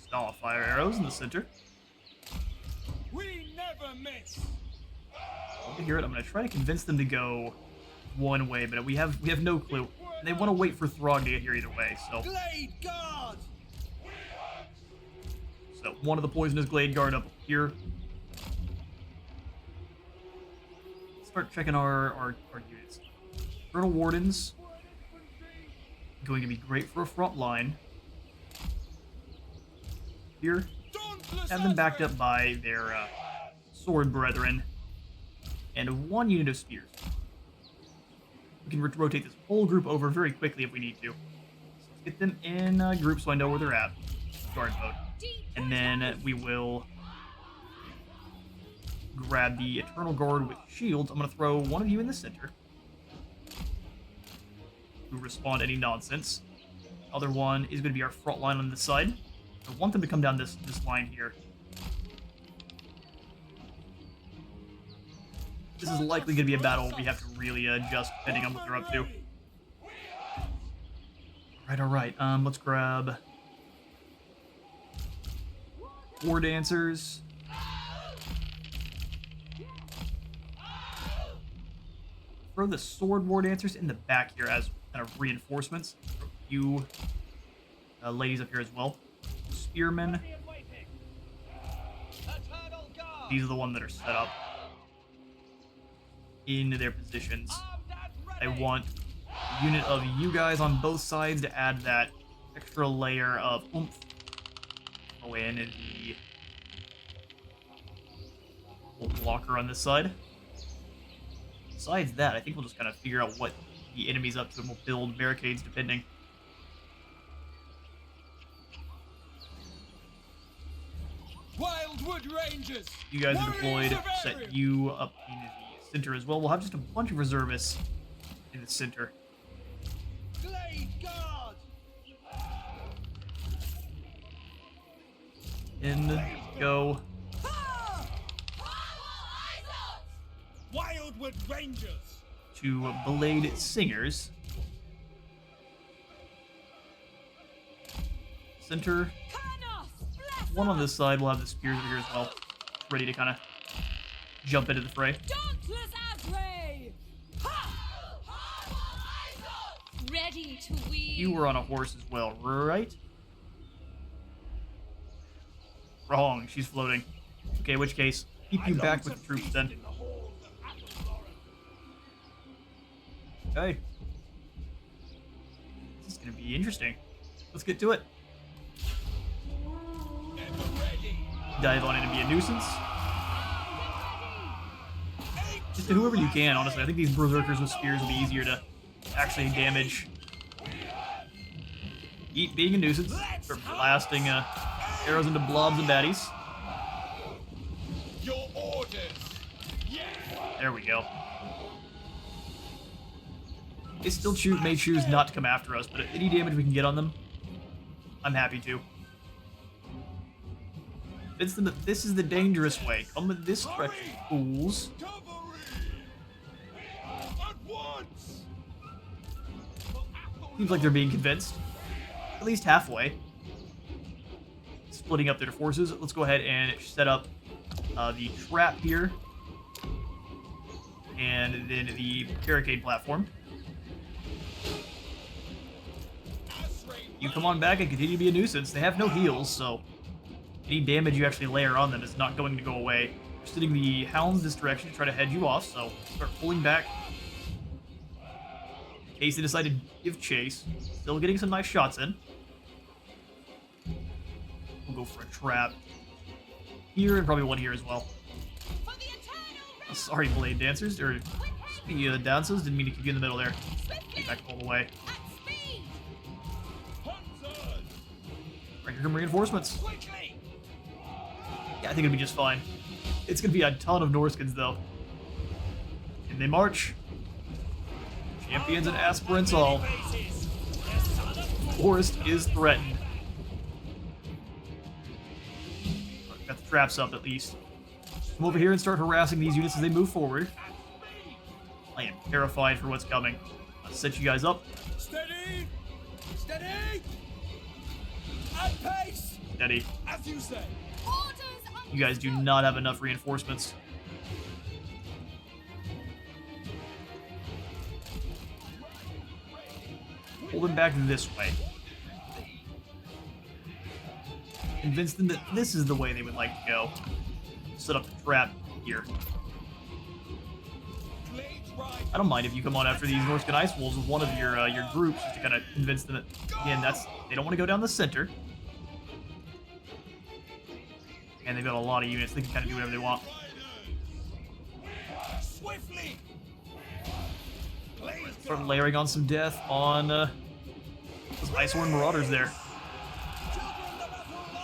Stall fire arrows in the center. We never miss. Over here, I'm gonna try to convince them to go one way, but we have no clue. They want to wait for Throg to get here either way. So, Glade Guard. so one of the poisonous Glade Guard up here. Let's start checking our units. Eternal Wardens going to be great for a front line. Here, have them backed up by their sword brethren and 1 unit of spears. We can rotate this whole group over very quickly if we need to. So let's get them in groups so I know where they're at. Guard mode. And then we will grab the Eternal Guard with shields. I'm going to throw one of you in the center to respond to any nonsense. Other one is going to be our front line on this side. I want them to come down this line here. This is likely going to be a battle we have to really adjust depending on what they're up to. Alright. Let's grab 4 dancers. Throw the sword war dancers in the back here as kind of reinforcements. Throw a few ladies up here as well. Spearmen. These are the ones that are set up in their positions. I want a unit of you guys on both sides to add that extra layer of oomph. Go in and the little blocker on this side. Besides that, I think we'll just kind of figure out what the enemy's up to and we'll build barricades depending. Wildwood Rangers! You guys are Warriors deployed, of set Orion! you up in the center as well. We'll have just a bunch of reservists in the center. Glade Guard! In, go. Wildwood Rangers! To Blade Singers. Center. One on this side, we'll have the spears over here as well. Ready to kind of jump into the fray. Dauntless Asray! Ready to weave. You were on a horse as well, right? Wrong, she's floating. Okay, in which case, keep you back with the troops then. Okay. This is gonna be interesting. Let's get to it. Dive on in and be a nuisance. Just to whoever you can, honestly. I think these berserkers with spears will be easier to actually damage. Eat being a nuisance. Start blasting arrows into blobs and baddies. Your orders! There we go. They still may choose not to come after us, but any damage we can get on them, I'm happy to. This is the dangerous way. Come in this direction, fools. Cavalry! At once! Seems like they're being convinced. At least halfway. Splitting up their forces. Let's go ahead and set up the trap here. And then the barricade platform. You come on back and continue to be a nuisance. They have no heals, so any damage you actually layer on them is not going to go away. We're sending the hounds this direction to try to head you off, so start pulling back. In case they decide to give chase. Still getting some nice shots in. We'll go for a trap here and probably one here as well. Oh, sorry, Blade Dancers, or dancers, didn't mean to kick you in the middle there. Get back all the way. Right, here come reinforcements. Yeah, I think it'll be just fine. It's gonna be a ton of Norskins though. And they march. Champions and aspirants all. Forest is threatened. Got the traps up at least. Come over here and start harassing these units as they move forward. I am terrified for what's coming. Let's set you guys up. Steady! Steady! At pace! Steady. As you say. You guys do not have enough reinforcements. Pull them back this way. Convince them that this is the way they would like to go. Set up the trap here. I don't mind if you come on after these Norscan Ice Wolves with one of your groups just to kind of convince them that, again, they don't want to go down the center. And they've got a lot of units. They can kind of do whatever they want. Swiftly! Start layering on some death on those Iceborne Marauders there.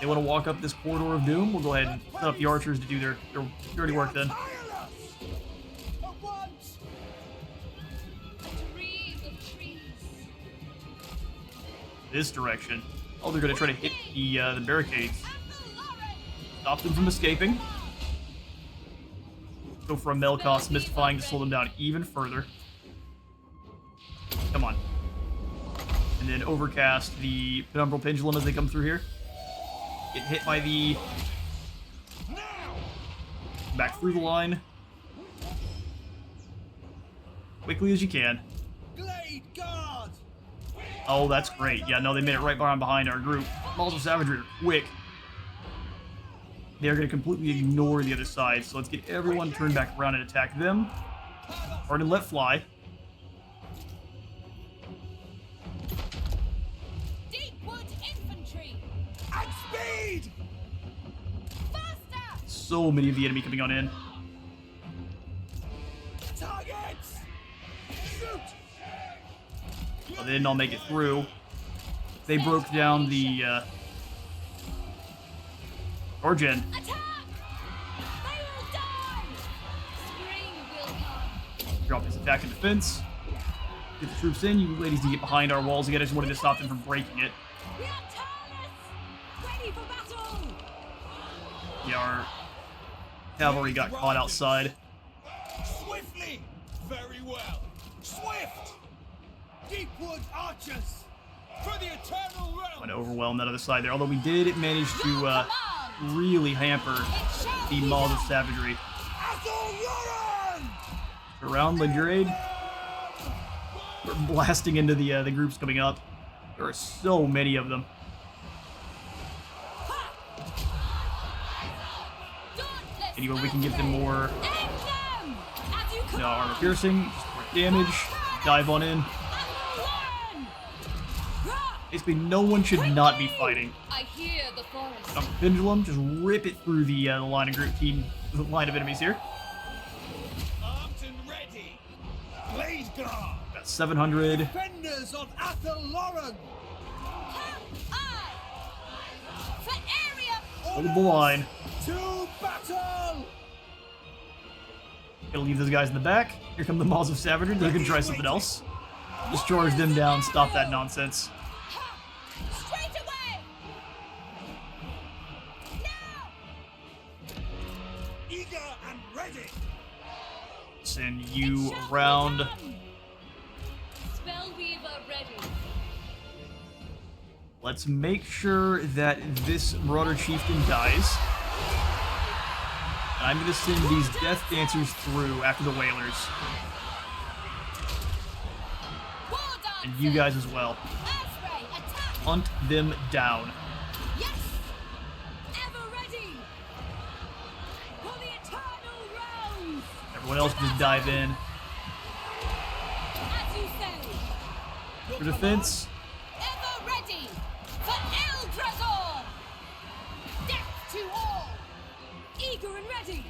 They want to walk up this corridor of doom. We'll go ahead and set up the archers to do their dirty work then. This direction. Oh, they're going to try to hit the barricades. Stop them from escaping. Go for a Melkoth mystifying to slow them down even further. Come on. And then overcast the Penumbral Pendulum as they come through here. Get hit by the... Back through the line. Quickly as you can. Glade Guard! Oh, that's great. Yeah, no, they made it right behind our group. Balls of Savagery are quick. They're going to completely ignore the other side, so let's get everyone turned back around and attack them. Hard and let fly. so many of the enemy coming on in. Targets! Shoot! Well, they didn't all make it through. They broke down the Origin. Attack! They will die! Spring will come. Drop his attack and defense. Get the troops in. You ladies need to get behind our walls again. I just wanted to stop them from breaking it. We are tireless! Ready for battle! Yeah, our cavalry got caught outside. Swiftly! Very well. Swift! Deepwood archers! For the eternal realm! Went to overwhelm that other side there. Although we did manage to really hamper the Maws of Savagery. Athelloran! Around Lindrade. We're blasting into the groups coming up. There are so many of them. Anyway, we can give them more armor piercing, just more damage, dive on in. Basically, no one should not be fighting. I hear the forest. Jump Pendulum, just rip it through the line of the line of enemies here. Armed and ready! Blade guard! Got 700. Defenders of Athelloran! For area. Hold the line. To battle! Gonna leave those guys in the back. Here come the Maws of Savagery. They're gonna try something else. Just charge them down, stop that nonsense. Straight away. Now. Eager and ready! Send you around. Spellweaver ready. Let's make sure that this Marauder Chieftain dies. And I'm gonna send these Death Dancers through after the Whalers. War And you guys as well. Asray, attack. Hunt them down. Yes. Ever ready! For the eternal realms! Everyone else just dive in. As you say! For defense, Ever ready. For Eldrazor. Death to all. Eager and ready!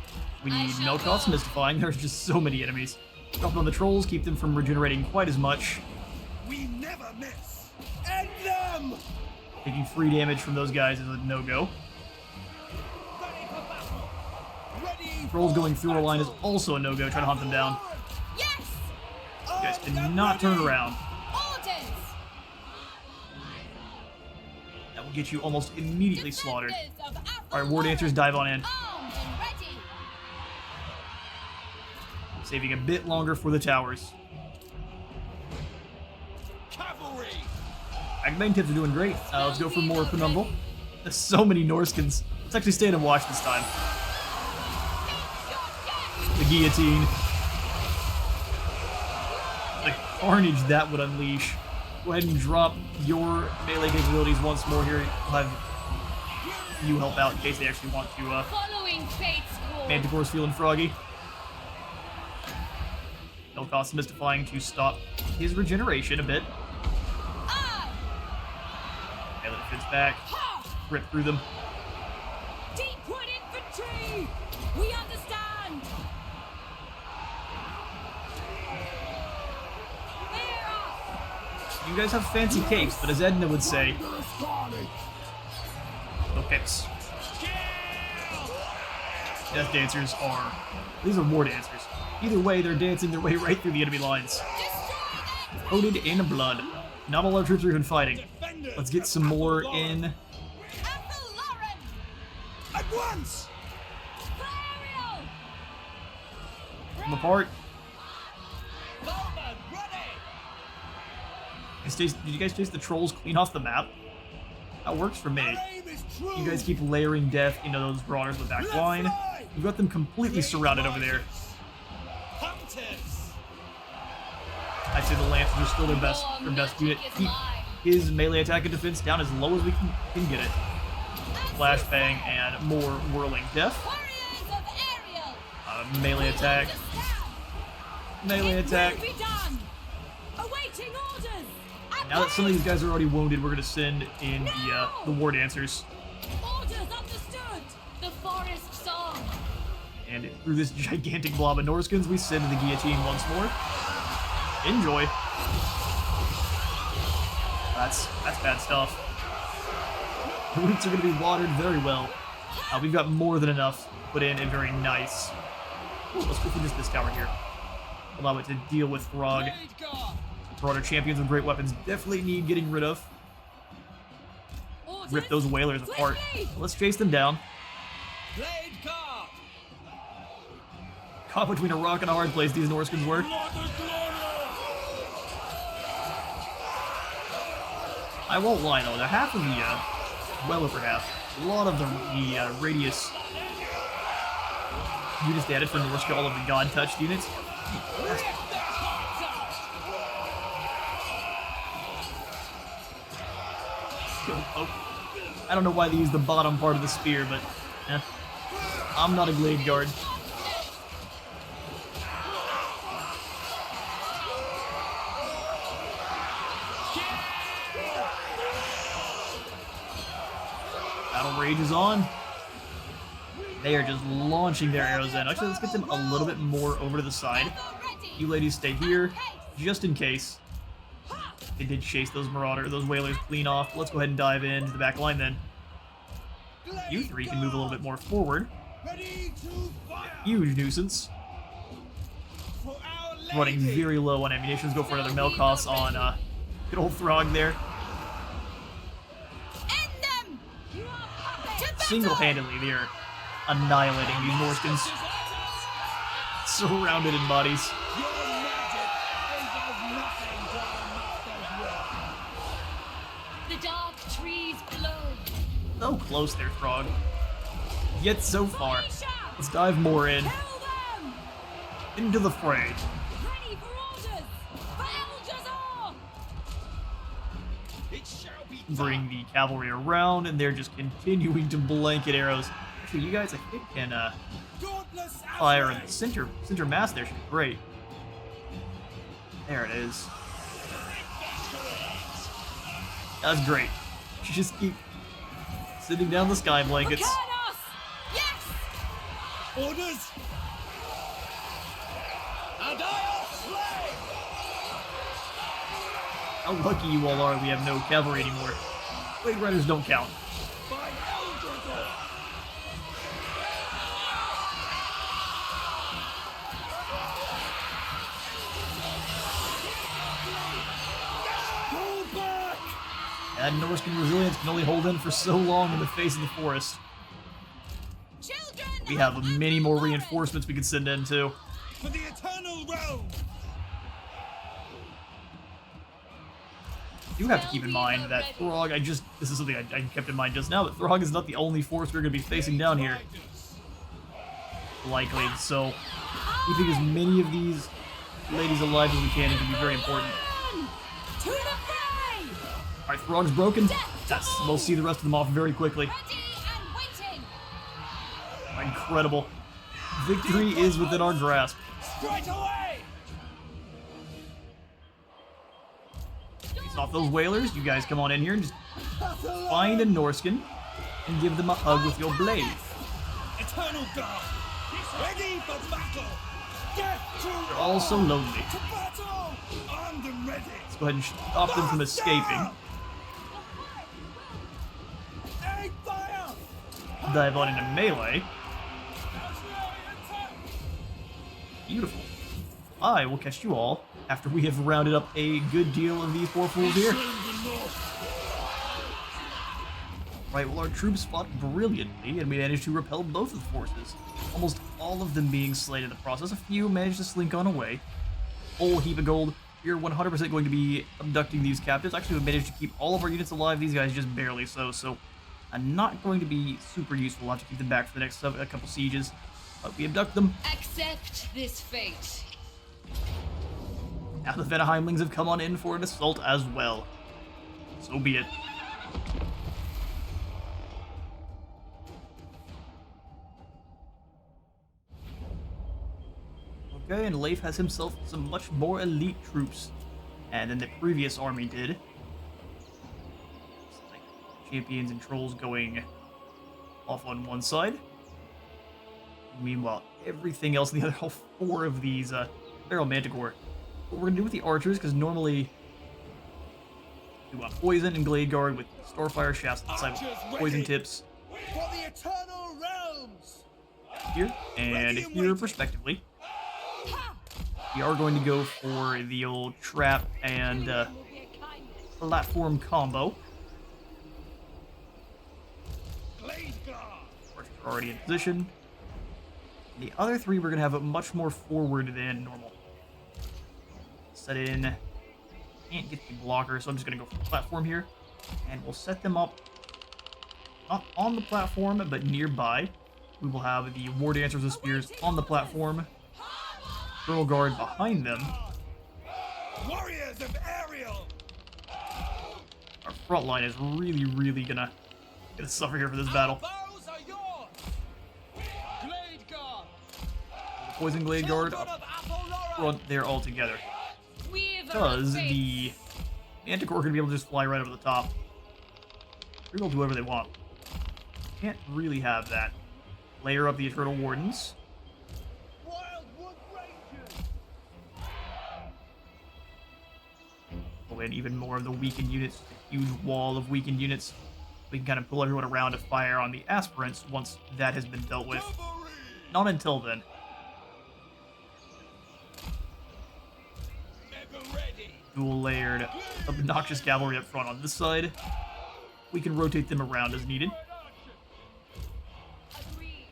we I need shall no cost go. mystifying. There's just so many enemies. Drop on the trolls, keep them from regenerating quite as much. We never miss! End them! Taking free damage from those guys is a no-go. Ready for battle! Ready Trolls for going through our line is battle! also a no-go. Try to hunt them down. Yes. You guys Armed and cannot turn ready! around. Orders. That will get you almost immediately slaughtered. Defenders of Alright, War Dancers, dive on in. Armed and ready. Saving a bit longer for the towers. Cavalry! Agbane tips are doing great. Let's go for more Penumbral. There's so many Norskins. Let's actually stay and watch this time. The guillotine. The carnage that would unleash. Go ahead and drop your melee capabilities once more here. We'll have you help out in case they actually want to. Following fate's call. Manticore's feeling froggy. No cost mystifying to stop his regeneration a bit. I. Melee defense back. Rip through them. Deepwood infantry! We understand! Clear us! You guys have fancy capes, but as Edna would say, Carnage! no capes. Death Dancers are... These are War Dancers. Either way, they're dancing their way right through the enemy lines. Coated in blood. Not all our troops are even fighting. Defenders Let's get some of more Athelloran! in. Athelloran. At once! Ariel. Come apart. Bowman, ready! Did you guys chase the trolls clean off the map? That works for me. Our aim is true! You guys keep layering death into those brawlers in the back line. You've got them completely surrounded over there. Hunters! I'd say the Lancers are still their best unit. Keep his melee attack and defense down as low as we can get it. Flashbang and more whirling death. Warriors of Ariel. Melee attack. Melee attack. Will be done! Awaiting orders! Now that some of these guys are already wounded, we're gonna send in the War Dancers. Orders understood! The forest song. And through this gigantic blob of Norskins, we send the guillotine once more. Enjoy. That's bad stuff. The roots are going to be watered very well. We've got more than enough put in and very nice. Ooh, let's quickly just this tower here. Allow it to deal with Throg. Marauder champions with great weapons definitely need getting rid of. Rip those whalers apart. Let's chase them down. Caught between a rock and a hard place, these Norskins were. I won't lie though, they're half of the, well over half, a lot of the Radious units they added for Norska, all of the God-touched units. Oh, I don't know why they use the bottom part of the spear, but I'm not a Glade Guard. Battle rage is on. They are just launching their arrows in. Actually, let's get them a little bit more over to the side. You ladies stay here, just in case. They did chase those those whalers clean off. Let's go ahead and dive into the back line then. You three can move a little bit more forward. Huge nuisance. Running very low on ammunition. Let's go for another Melkos on good old Throg there. Single-handedly, they're annihilating these Norskins. Surrounded in bodies. The dark trees glow. So close there, Throg. Yet so far. Let's dive more in. Into the fray. Ready for orders! For Eldrazar! It shall be Bring the cavalry around, and they're just continuing to blanket arrows. Actually, you guys, I think, can dauntless fire in the center mass there should be great. There it is. That's great. You just keep sitting down the sky blankets. Kurnos! Yes! orders. And I'll slay. How lucky you all are we have no cavalry anymore. Blade Riders don't count. By Eldrazar. Pull back. And Norscan resilience can only hold in for so long in the face of the forest. Children! We have many more reinforcements we could send in too. For the eternal realm. You have to keep in mind that Throg, this is something I kept in mind just now, that Throg is not the only force we're going to be facing down here. Likely, so keeping as many of these ladies alive as we can is going to be very important. To the fray! Alright, Throg's broken. Yes, we'll see the rest of them off very quickly. Ready and waiting! Incredible. Victory is within our grasp. Straight away. Face off those whalers. You guys come on in here and just find a Norscan and give them a hug with your blade. Eternal guard. Ready for battle. Death to They're all so lonely. To battle. Armed and ready. Let's go ahead and stop them from escaping. Aim fire. Dive on into melee. Beautiful. I will catch you all after we have rounded up a good deal of these poor fools here. Right, well, our troops fought brilliantly, and we managed to repel both of the forces. Almost all of them being slain in the process. A few managed to slink on away. Whole heap of gold. We're 100% going to be abducting these captives. Actually, we managed to keep all of our units alive. These guys just barely so not going to be super useful. We'll have to keep them back for the next couple sieges. But we abduct them. Accept this fate. Now the Venaheimlings have come on in for an assault as well. So be it. Okay, and Leif has himself some much more elite troops than the previous army did. It's like champions and trolls going off on one side. Meanwhile, everything else in the other all 4 of these Feral Manticore. What we're gonna do with the archers, because normally we want poison and glade guard with starfire shafts inside with poison tips For the eternal realms! here and here respectively. We are going to go for the old trap and Will be a kindness. platform combo. Blade guard! Archers are already in position. The other 3 we're gonna have it much more forward than normal. Set in. Can't get the blocker, so I'm just gonna go for the platform here, and we'll set them up not on the platform but nearby. We will have the war dancers with spears on the platform, Eternal Guard behind them. Warriors of Ariel! Our front line is really gonna suffer here for this battle. Bows are yours! Blade guard! The Poison Glade Guard Children up of Apollora! front there all together. Weaver Because of the fates. Manticore are gonna be able to just fly right over the top. They're gonna do whatever they want. Can't really have that. Layer up the Eternal Wardens. Wildwood Rangers! Pull in even more of the weakened units. A huge wall of weakened units. We can kind of pull everyone around to fire on the aspirants once that has been dealt with. Cavalry! Not until then. Ever ready! Dual layered obnoxious cavalry up front on this side. We can rotate them around as needed. Agreed.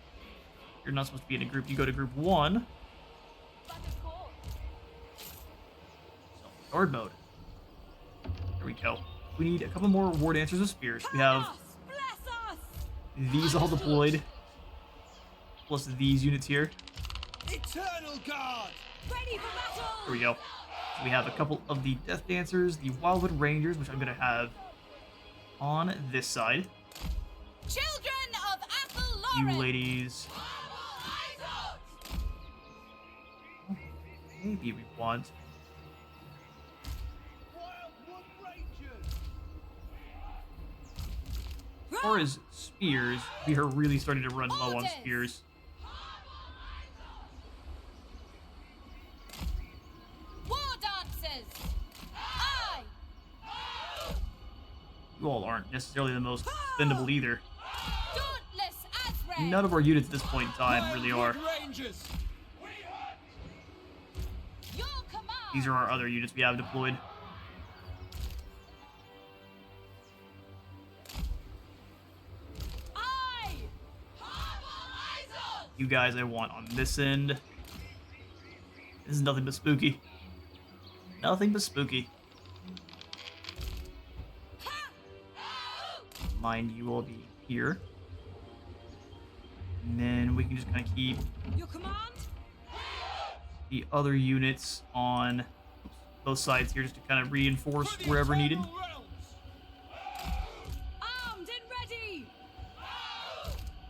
You're not supposed to be in a group. You go to group 1. But of course. Guard mode. There we go. We need a couple more war dancers with spears. We have Bless us! these all deployed. Plus these units here. Eternal guard! Ready for battle! There we go. So we have a couple of the Death Dancers, the Wildwood Rangers, which I'm going to have on this side. Children of You Apollora! ladies. Maybe we want. Wildwood Rangers! As far as spears, we are really starting to run low on spears. War dancers! I! You all aren't necessarily the most expendable either. Dauntless Azrael! None of our units at this point in time really are. Wildwood Rangers! Your command! These are our other units we have deployed. I! You guys I want on this end. This is nothing but spooky. Nothing but spooky. Mind you all be here. And then we can just kind of keep Your command? the other units on both sides here just to kind of reinforce wherever needed. Armed and ready!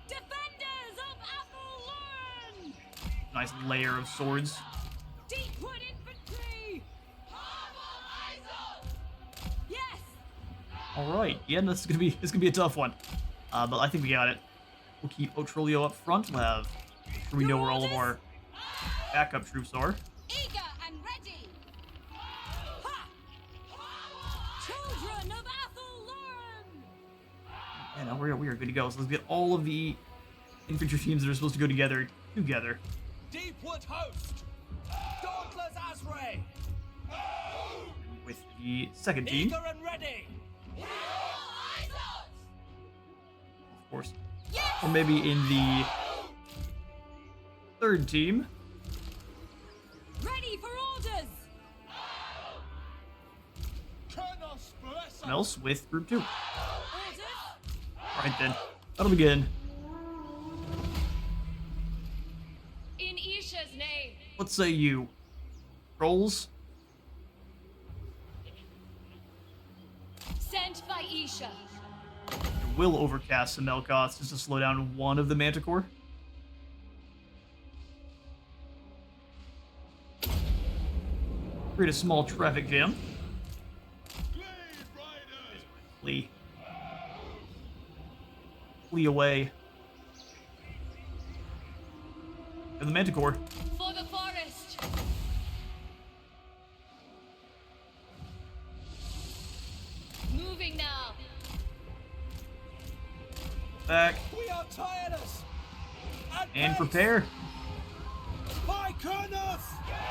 Defenders of Apollon! Nice layer of swords. Deepwood infantry! Yes! All right, yeah, this is gonna be a tough one, but I think we got it. We'll keep Otrolio up front. We'll have make sure we know where all of our backup troops are. Eager and ready! Ha! Children of Apollon! And now we are good to go. So let's get all of the infantry teams that are supposed to go together. Deepwood host! Dauntless Azrael! With the second team, Eager and ready! of course. Yes! Or maybe in the third team. Ready for orders! Kurnos bless Someone else with group 2. Orders? Alright then. That'll begin. In Isha's name! What say you? Trolls? Sent by Isha. Will overcast some Melkoths just to slow down one of the Manticore. Create a small traffic jam. Flee. Flee away. And the Manticore. For the forest. Moving now. Back. We are tireless. And prepare. My goodness!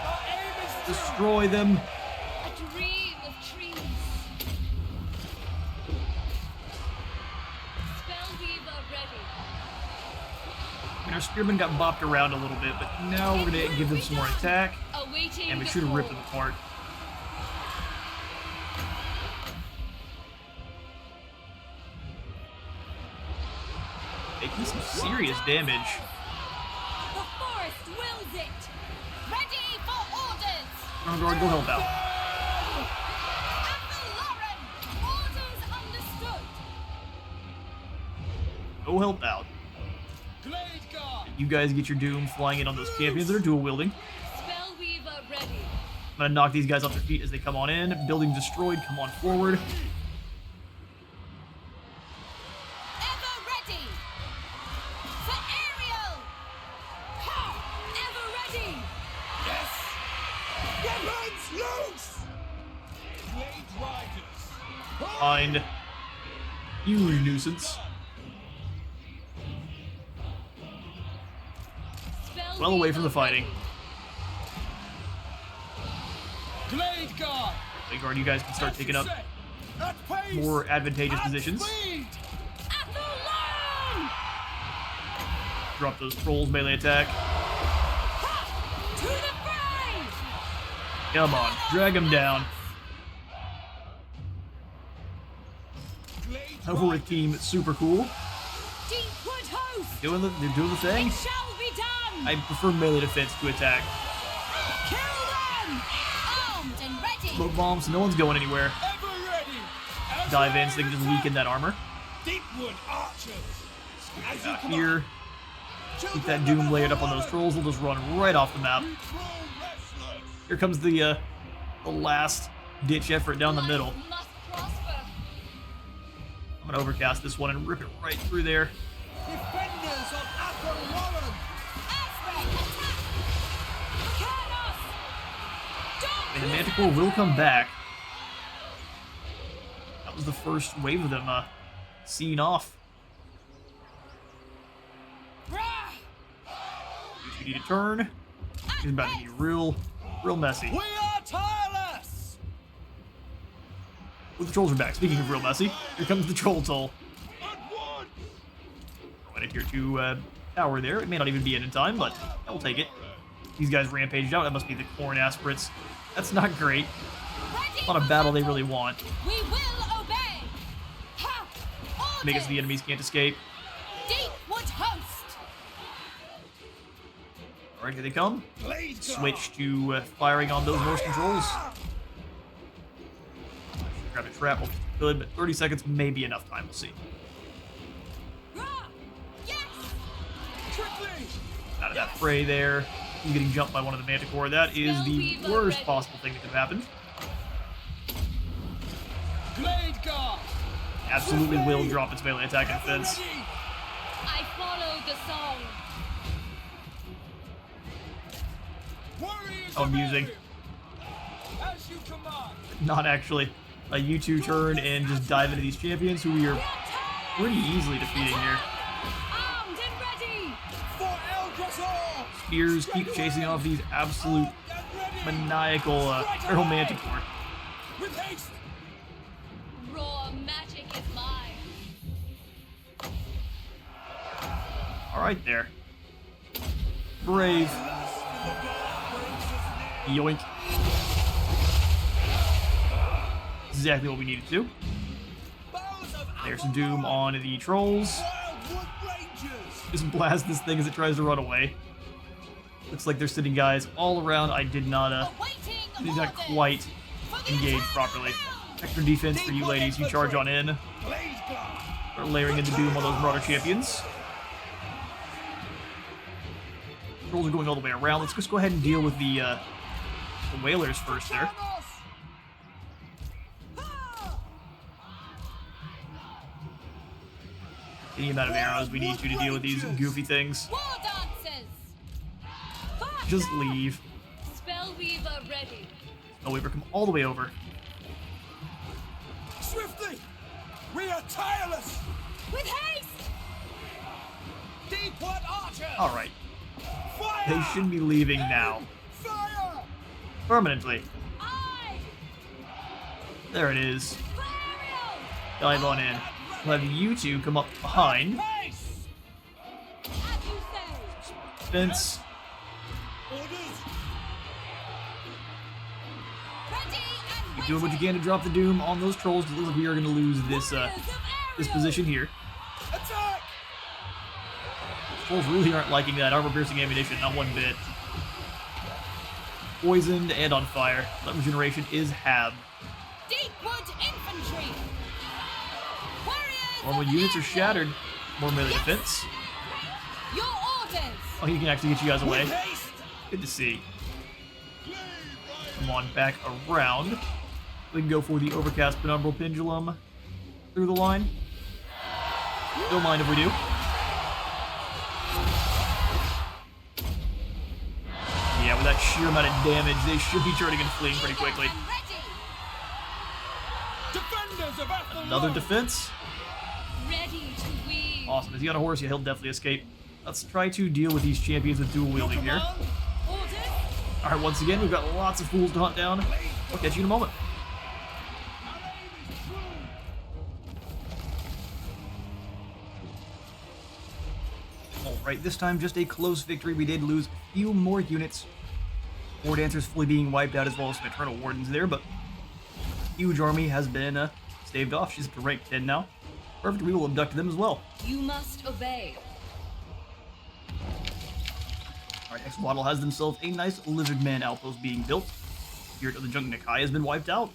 Our aim is Destroy them. A dream of trees. Spellweaver ready. And our spearmen got bopped around a little bit, but now we're gonna give them some more attack, Awaiting and we the should have ripped call. them apart. Making some serious damage. The forest wills it. Ready for orders. Guard, go help out. Lauren, orders understood. Go help out. Glade Guard. You guys get your doom flying in on those champions that are dual wielding. Spellweaver ready. I'm gonna knock these guys off their feet as they come on in. Building destroyed, come on forward. Ever ready. For Ariel. Ha! Ever ready. Yes! Weapons loose! Glade Riders. Find huge nuisance. Well away from the fighting. Glade Guard. Blade Guard, you guys can start taking up At pace. more advantageous At positions. speed. Lauren. Drop those trolls melee attack. To the fray. Come on, drag them down. Glade Over with team super cool. Deepwood host. They're doing the thing. It shall be done. I prefer melee defense to attack. Kill them. Armed and ready. Smoke bombs, no one's going anywhere. Ever ready. As Dive in our so they can just aim is weaken that armor. Deepwood archers. As you Out command. here, keep that doom layered up on those trolls. They'll just run right off the map. Troll wrestlers. Here comes the last ditch effort down the middle. Life must prosper. I'm gonna overcast this one and rip it right through there. Defenders of Athelwarren. And the Manticore will come back. That was the first wave of them seeing off. You need to turn. It's about to be real messy. We are tireless. Well, the trolls are back. Speaking of real messy, here comes the troll toll. At one. Going in here to tower there. It may not even be in time, but I'll take it. These guys rampaged out. That must be the corn aspirates. That's not great. Not a battle they really want. We will obey. Ha! Make it so the enemies can't escape. Deepwood host. Alright, here they come. Glade Guard. Switch to firing on those Norse controls. Grab a trap, well, good, but 30 seconds may be enough time. We'll see. Rah! Yes. Quickly. Out of that fray there. He's getting jumped by one of the Manticore. That is the worst possible thing that could have happened. Glade Guard. Absolutely will drop its melee attack and defense. Ready. I follow the song. Warriors How of amusing. Orion. As you command. Not actually. You two turn and just dive into these champions who we are pretty easily defeating here. Armed and ready. For Elgrasor. Spears keep chasing off these absolute maniacal feral Manticore. With haste. Raw magic is mine. Alright there. Brave. Yoink. Exactly what we needed to do. There's some doom on the trolls. Wildwood Rangers. Just blast this thing as it tries to run away. Looks like there's sitting guys all around. I did not quite engage properly. Extra defense for you ladies. You charge on in. Glade Guard. Start layering in the doom on those Marauder champions. Trolls are going all the way around. Let's just go ahead and deal with the whalers first there. Any amount of arrows we need to deal with these goofy things. War dancers. Just leave. Spellweaver ready. Oh, we come all the way over. Swiftly! We are tireless! With haste! Deepwood archers! Alright. Fire! They should be leaving now. Fire! Permanently. Aye! There it is. Clarion! Dive on in. We'll have you two come up behind. Pace! As you say! Fence. Orders! Ready and Keep doing what you can to drop the doom on those trolls. It looks like we are going to lose this this position here. Attack! Trolls really aren't liking that armor-piercing ammunition, not one bit. Poisoned and on fire. That regeneration is halved. Deepwood infantry! Warriors Normal of units are Ariel! shattered. More melee defense. Your orders! Oh, he can actually get you guys away. With haste! Good to see. Come on, back around. We can go for the overcast penumbral pendulum through the line. Don't mind if we do. Yeah, with that sheer amount of damage, they should be turning and fleeing pretty quickly. And ready! Defenders of Athel! Another defense. Ready to weave. Awesome. If he got a horse, yeah, he'll definitely escape. Let's try to deal with these champions with dual wielding here. Orders! Alright, once again, we've got lots of fools to hunt down. I'll catch you in a moment. Alright, this time just a close victory. We did lose a few more units. War Dancers fully being wiped out as well as some Eternal Wardens there, but huge army has been staved off. She's up to rank 10 now. Perfect, we will abduct them as well. You must obey. Alright, X-Waddle has themselves a nice Lizard Man outpost being built. Spirit of the Junk Nakai has been wiped out.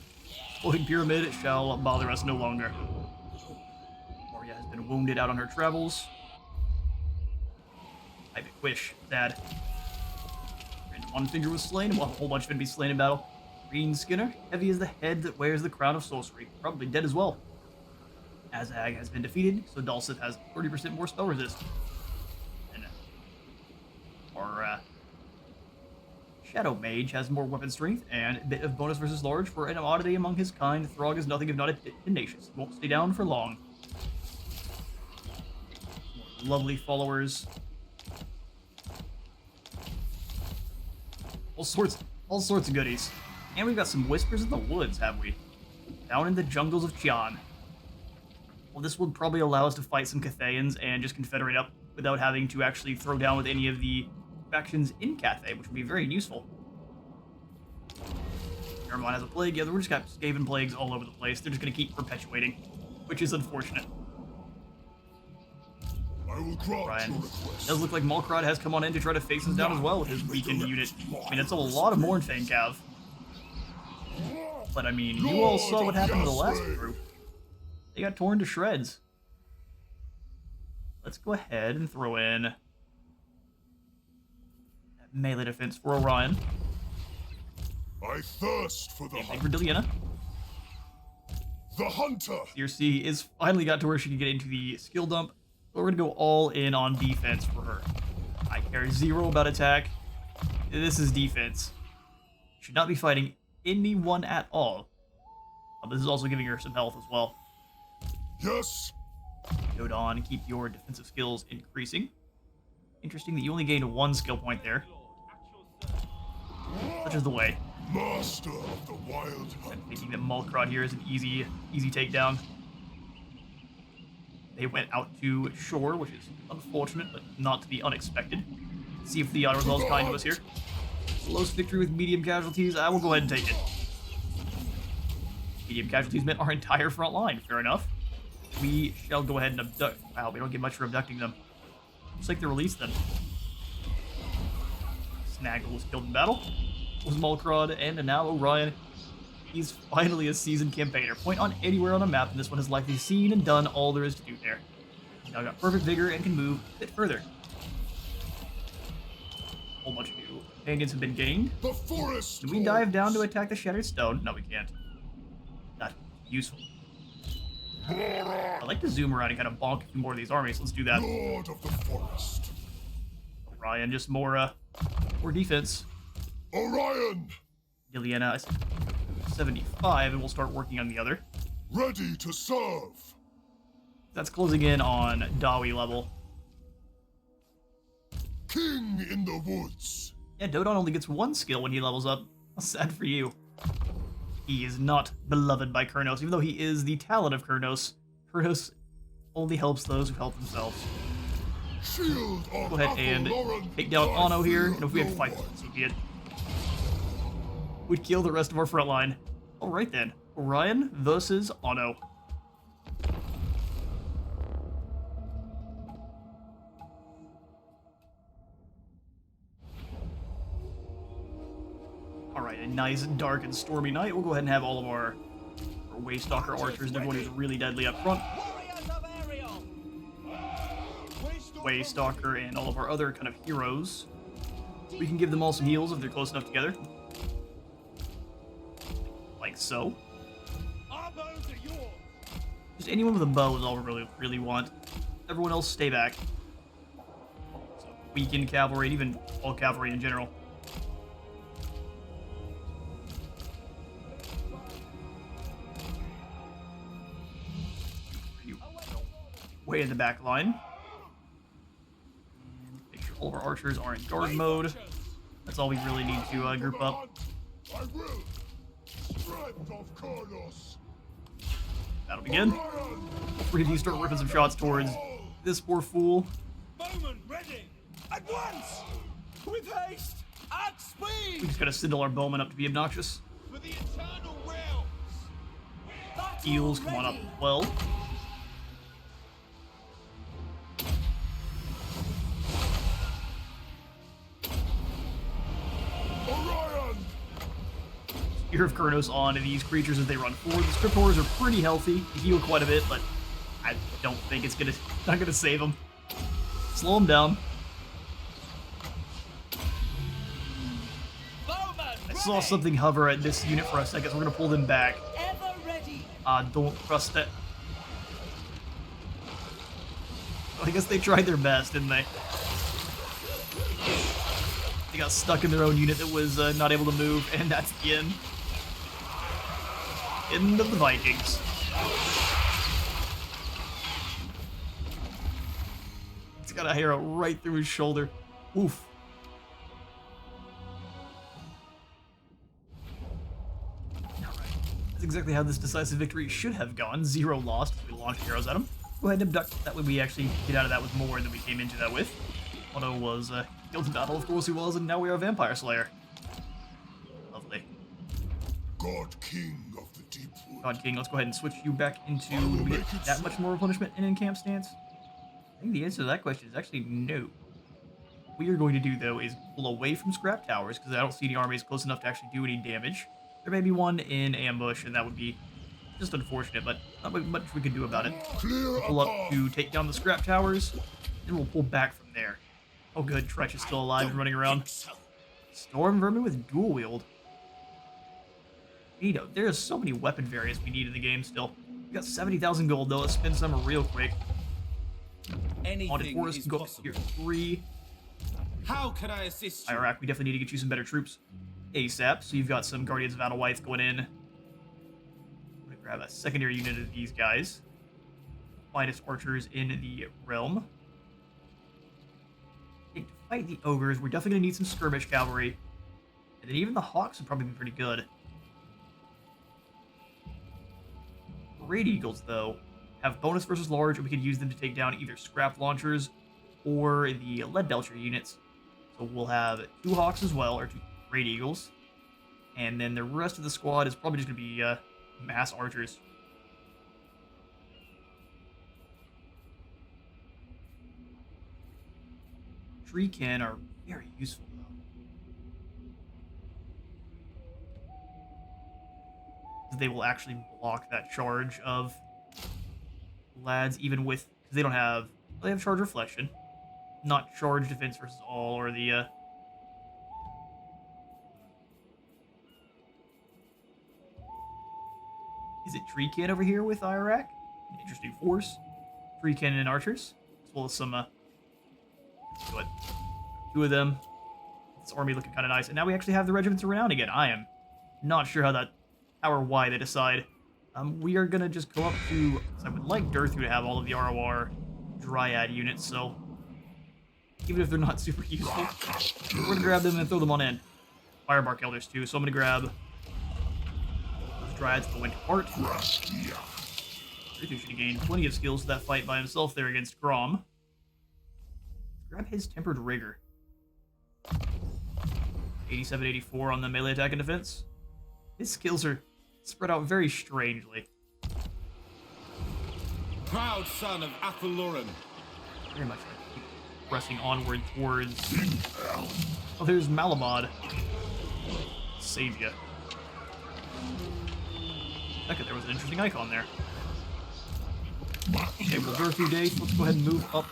Floating Pyramid shall bother us no longer. Moria has been wounded out on her travels. I wish that One Finger was slain, while a whole bunch of it be slain in battle. Green Skinner, heavy as the head that wears the crown of sorcery, probably dead as well. Azag has been defeated, so Dulcet has 30% more spell resist. And our Shadow Mage has more weapon strength and a bit of bonus versus large for an oddity among his kind. Throg is nothing if not tenacious. He won't stay down for long. More lovely followers. All sorts of goodies. And we've got some Whispers in the Woods, have we? Down in the jungles of Qian. Well, this would probably allow us to fight some Cathayans and just confederate up without having to actually throw down with any of the factions in Cathay, which would be very useful. Nermon has a plague. Yeah, we're just got Skaven plagues all over the place. They're just going to keep perpetuating, which is unfortunate. I will grant Ryan. your request. Does look like Malkrod has come on in to try to face us down as well with his weakened unit. I mean, it's a lot of Mournfang Cav. But I mean, you all saw what happened to the last group. They got torn to shreds. Let's go ahead and throw in that melee defense for Orion. I thirst for the Same thing hunt. for Deliana. The hunter. CRC is finally got to where she can get into the skill dump. So we're gonna go all in on defense for her. I care zero about attack. This is defense. Should not be fighting anyone at all. This is also giving her some health as well. Yes. Go on, keep your defensive skills increasing. Interesting that you only gained one skill point there. Such is the way. Master of the wild hunt. Thinking that Malkrod here is an easy takedown. They went out to shore, which is unfortunate, but not to be unexpected. Let's see if the Honor is kind to us here. Close victory with medium casualties. I will go ahead and take it. Medium casualties meant our entire front line. Fair enough. We shall go ahead and abduct. Wow, we don't get much for abducting them. Looks like they released them. Snaggle was killed in battle. Was Malkrod, and now Orion. He's finally a seasoned campaigner. Point on anywhere on a map, and this one has likely seen and done all there is to do there. He's now got perfect vigor and can move a bit further. A whole bunch of new companions have been gained. The forest. Can we dive down to attack the Shattered Stone? No, we can't. Not useful. I'd like to zoom around and kind of bonk a few more of these armies. Let's do that. Lord of the forest. Orion, just more Or defense. Orion, Ileana 75, and we'll start working on the other. ready to serve. That's closing in on Dawi level. King in the woods. Yeah, Dodon only gets one skill when he levels up. How sad for you. He is not beloved by Kurnos, even though he is the talent of Kurnos. Kurnos only helps those who help themselves. Shield of Go ahead and Avalloran, take down I Ano here, fear and if we have to no fight, one. so be it. Would kill the rest of our front line. Alright then, Orion versus Ano. Alright, a nice dark and stormy night. We'll go ahead and have all of our Waystalker archers and everyone who's really deadly up front. Warriors of Orion. Waystalker and all of our other kind of heroes. We can give them all some heals if they're close enough together. Like so. Our bows are yours. Just anyone with a bow is all we really want. Everyone else stay back. So weaken cavalry, and even all cavalry in general. Way in the back line. And make sure all of our archers are in guard mode. That's all we really need to group up. I will. Strength of Kurnos. That'll begin. Orion, Three of you start ripping some shots towards this poor fool. Bowman ready. At once. With haste. At We speed. just gotta send all our bowmen up to be obnoxious. For the eternal realms. Heals, come on up as well. Orion, Spear of Kurnos on these creatures as they run forward. The Scriptors are pretty healthy. They heal quite a bit, but I don't think it's not gonna save them. Slow them down. Bowman I saw something hover at this unit for a second, so we're gonna pull them back. Ever ready. Don't trust that. I guess they tried their best, didn't they? They got stuck in their own unit that was not able to move, and that's the end. End of the Vikings. It's got a arrow right through his shoulder. Oof. Alright. That's exactly how this decisive victory should have gone. 0 lost as we launched arrows at him. Go ahead and abduct. That way we actually get out of that with more than we came into that with. Otto was killed in battle, of course he was, and now we are Vampire Slayer. Lovely. God King of the Deep Wood. God King, let's go ahead and switch you back into... Do we get that much more replenishment in in-camp stance? I think the answer to that question is actually no. What we are going to do, though, is pull away from scrap towers, because I don't see any armies close enough to actually do any damage. There may be one in ambush, and that would be just unfortunate, but not much we could do about it. Clear Pull up above. to take down the scrap towers, and we'll pull back from there. Oh good, Tretch is still alive and running around. Storm Vermin with dual wield. There's so many weapon variants we need in the game still. We got 70,000 gold though, let's spend some real quick. Haunted Anything Forest is can go up possible. to tier 3. How can I assist you? Iraq, we definitely need to get you some better troops. ASAP, so you've got some Guardians of Adalwyth going in. I'm gonna grab a secondary unit of these guys. Finest archers in the realm. To fight the ogres, we're definitely gonna need some skirmish cavalry. And then even the hawks would probably be pretty good. Great Eagles, though, have bonus versus large, and we could use them to take down either scrap launchers or the lead belcher units. So we'll have 2 hawks as well, or 2 Great Eagles. And then the rest of the squad is probably just gonna be mass archers. Treekin are very useful, though. They will actually block that charge of lads, even with... Because they don't have... They have charge reflection. Not charge defense versus all, or the... Is it Treekin over here with Iraq? Interesting force. Treekin and archers, as well as some... let's do it. 2 of them. This army looking kind of nice. And now we actually have the Regiments of Renown again. I am not sure how or why they decide. We are going to just go up to... I would like Durthu to have all of the ROR Dryad units, so... Even if they're not super useful, we're going to grab them and throw them on in. Firebark Elders too, so I'm going to grab those Dryads that went to part. Durthu should have gained plenty of skills to that fight by himself there against Grom. Grab his Tempered Rigor. 87, 84 on the melee attack and defense. His skills are spread out very strangely. Proud son of Athaloran. Very much like keep pressing onward towards... Oh, there's Malamod. Save ya. Second, there was an interesting icon there. Okay, well, Durthu Dace, let's go ahead and move up.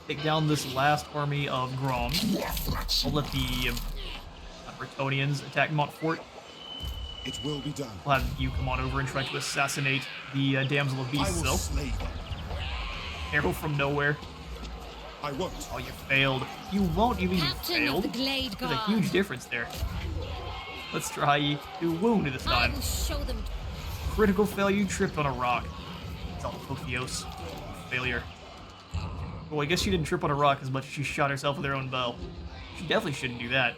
Take down this last army of Grom. I'll let the Bretonnians attack Montfort. It will be done. We'll have you come on over and try to assassinate the Damsel of Beasts, though. Slay them. Arrow from nowhere. I won't. Oh, you failed. You won't even Captain failed. of the Glade There's a Guard. huge difference there. Let's try to wound this I time. will show them. Critical failure, you tripped on a rock. It's all Apotheos. Failure. Well, I guess she didn't trip on a rock as much as she shot herself with her own bow. She definitely shouldn't do that.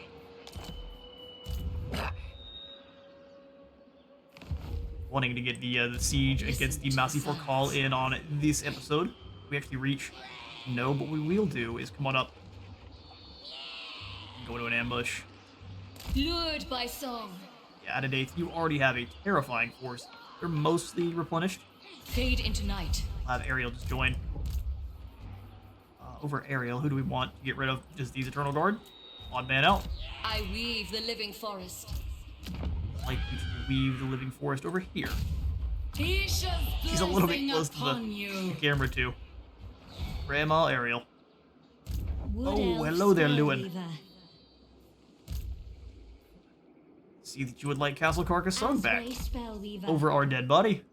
Wanting to get the siege against the Massey-Fort Call in on this episode. We actually reach. No, but what we will do is come on up. Go to an ambush. Lured by song. Yeah, Adath, you already have a terrifying force. They're mostly replenished. Fade into night. I'll have Ariel just join. Over Ariel, who do we want to get rid of? Just these Eternal Guard? Odd man out. I weave the living forest. Like you to weave the living forest over here. She's She's a little bit close to the camera too. Grandma Ariel. Oh, hello there, Lewin. See that you would like Castle Carcassonne back. Over our dead body.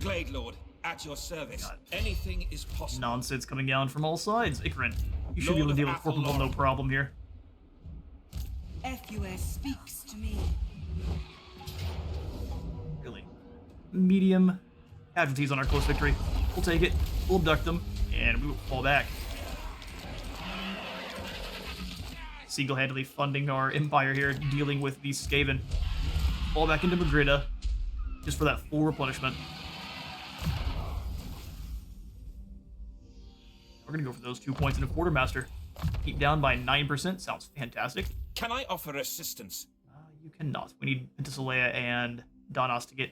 Glade Lord, at your service. God. Anything is possible. Nonsense coming down from all sides. Ikrin, you should be able to Lord deal of with 4 people, Athaloran. no problem here. FUS speaks to me. Really. Medium casualties on our close victory. We'll take it, we'll abduct them, and we will fall back. Single-handedly funding our empire here, dealing with the Skaven. Fall back into Madrida, just for that full replenishment. We're gonna go for those 2 points in a quartermaster. Keep down by 9%, sounds fantastic. Can I offer assistance? You cannot. We need Penthesilea and Donos to get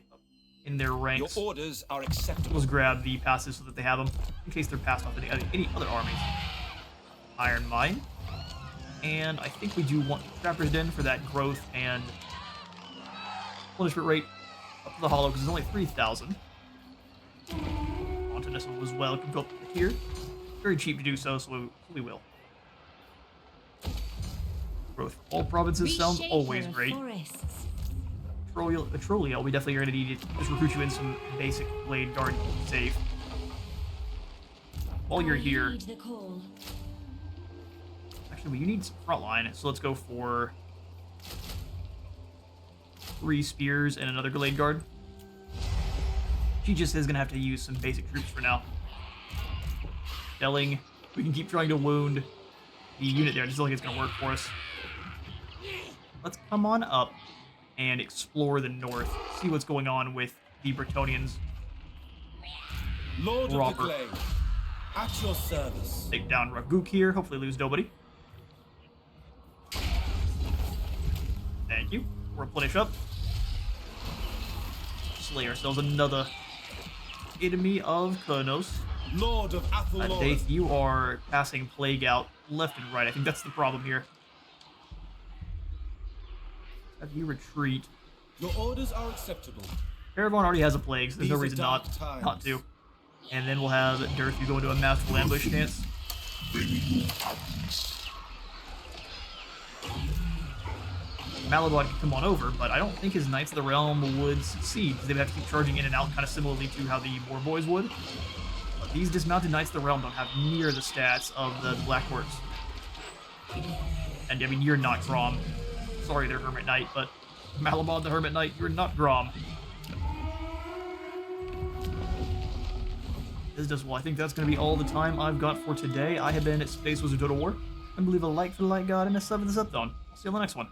in their Your ranks. orders are acceptable. Let's grab the passes so that they have them, in case they're passed off to any other armies. Iron Mine. And I think we do want Trapper's Den for that growth and punishment rate up to the hollow, because it's only 3,000. Montanissa as well can go up here. Very cheap to do so, so we will. Growth for all provinces sounds always great. Trolliel, we definitely are going to need to just recruit you in some basic Blade Guard safe. While you're here, actually, you need some frontline, so let's go for 3 spears and another Glade Guard. She just is going to have to use some basic troops for now. Delling, we can keep trying to wound the unit there. I just don't think it's going to work for us. Let's come on up and explore the north. See what's going on with the Bretonnians. Lord of Robert. the Glade, at your service. Take down Raguk here. Hopefully lose nobody. Thank you. Replenish up. Slay ourselves another enemy of Kurnos. Lord of Athaloran. Daith, you are passing Plague out left and right. I think that's the problem here. Have you retreat? Your orders are acceptable. Caravan already has a plague, so there's no These are reason dark not times. to. And then we'll have Durthu go into a masterful ambush stance. Maladwad can come on over, but I don't think his Knights of the Realm would succeed, because they would have to keep charging in and out, kind of similarly to how the War Boys would. But these dismounted Knights of the Realm don't have near the stats of the Black Horse. And I mean, you're not Grom. Sorry there, Hermit Knight, but Malamon the Hermit Knight, you're not Grom. Well, I think that's going to be all the time I've got for today. I have been at Space Wizard Total War. And leave a like for the light god and a sub for the sub zone. See you on the next one.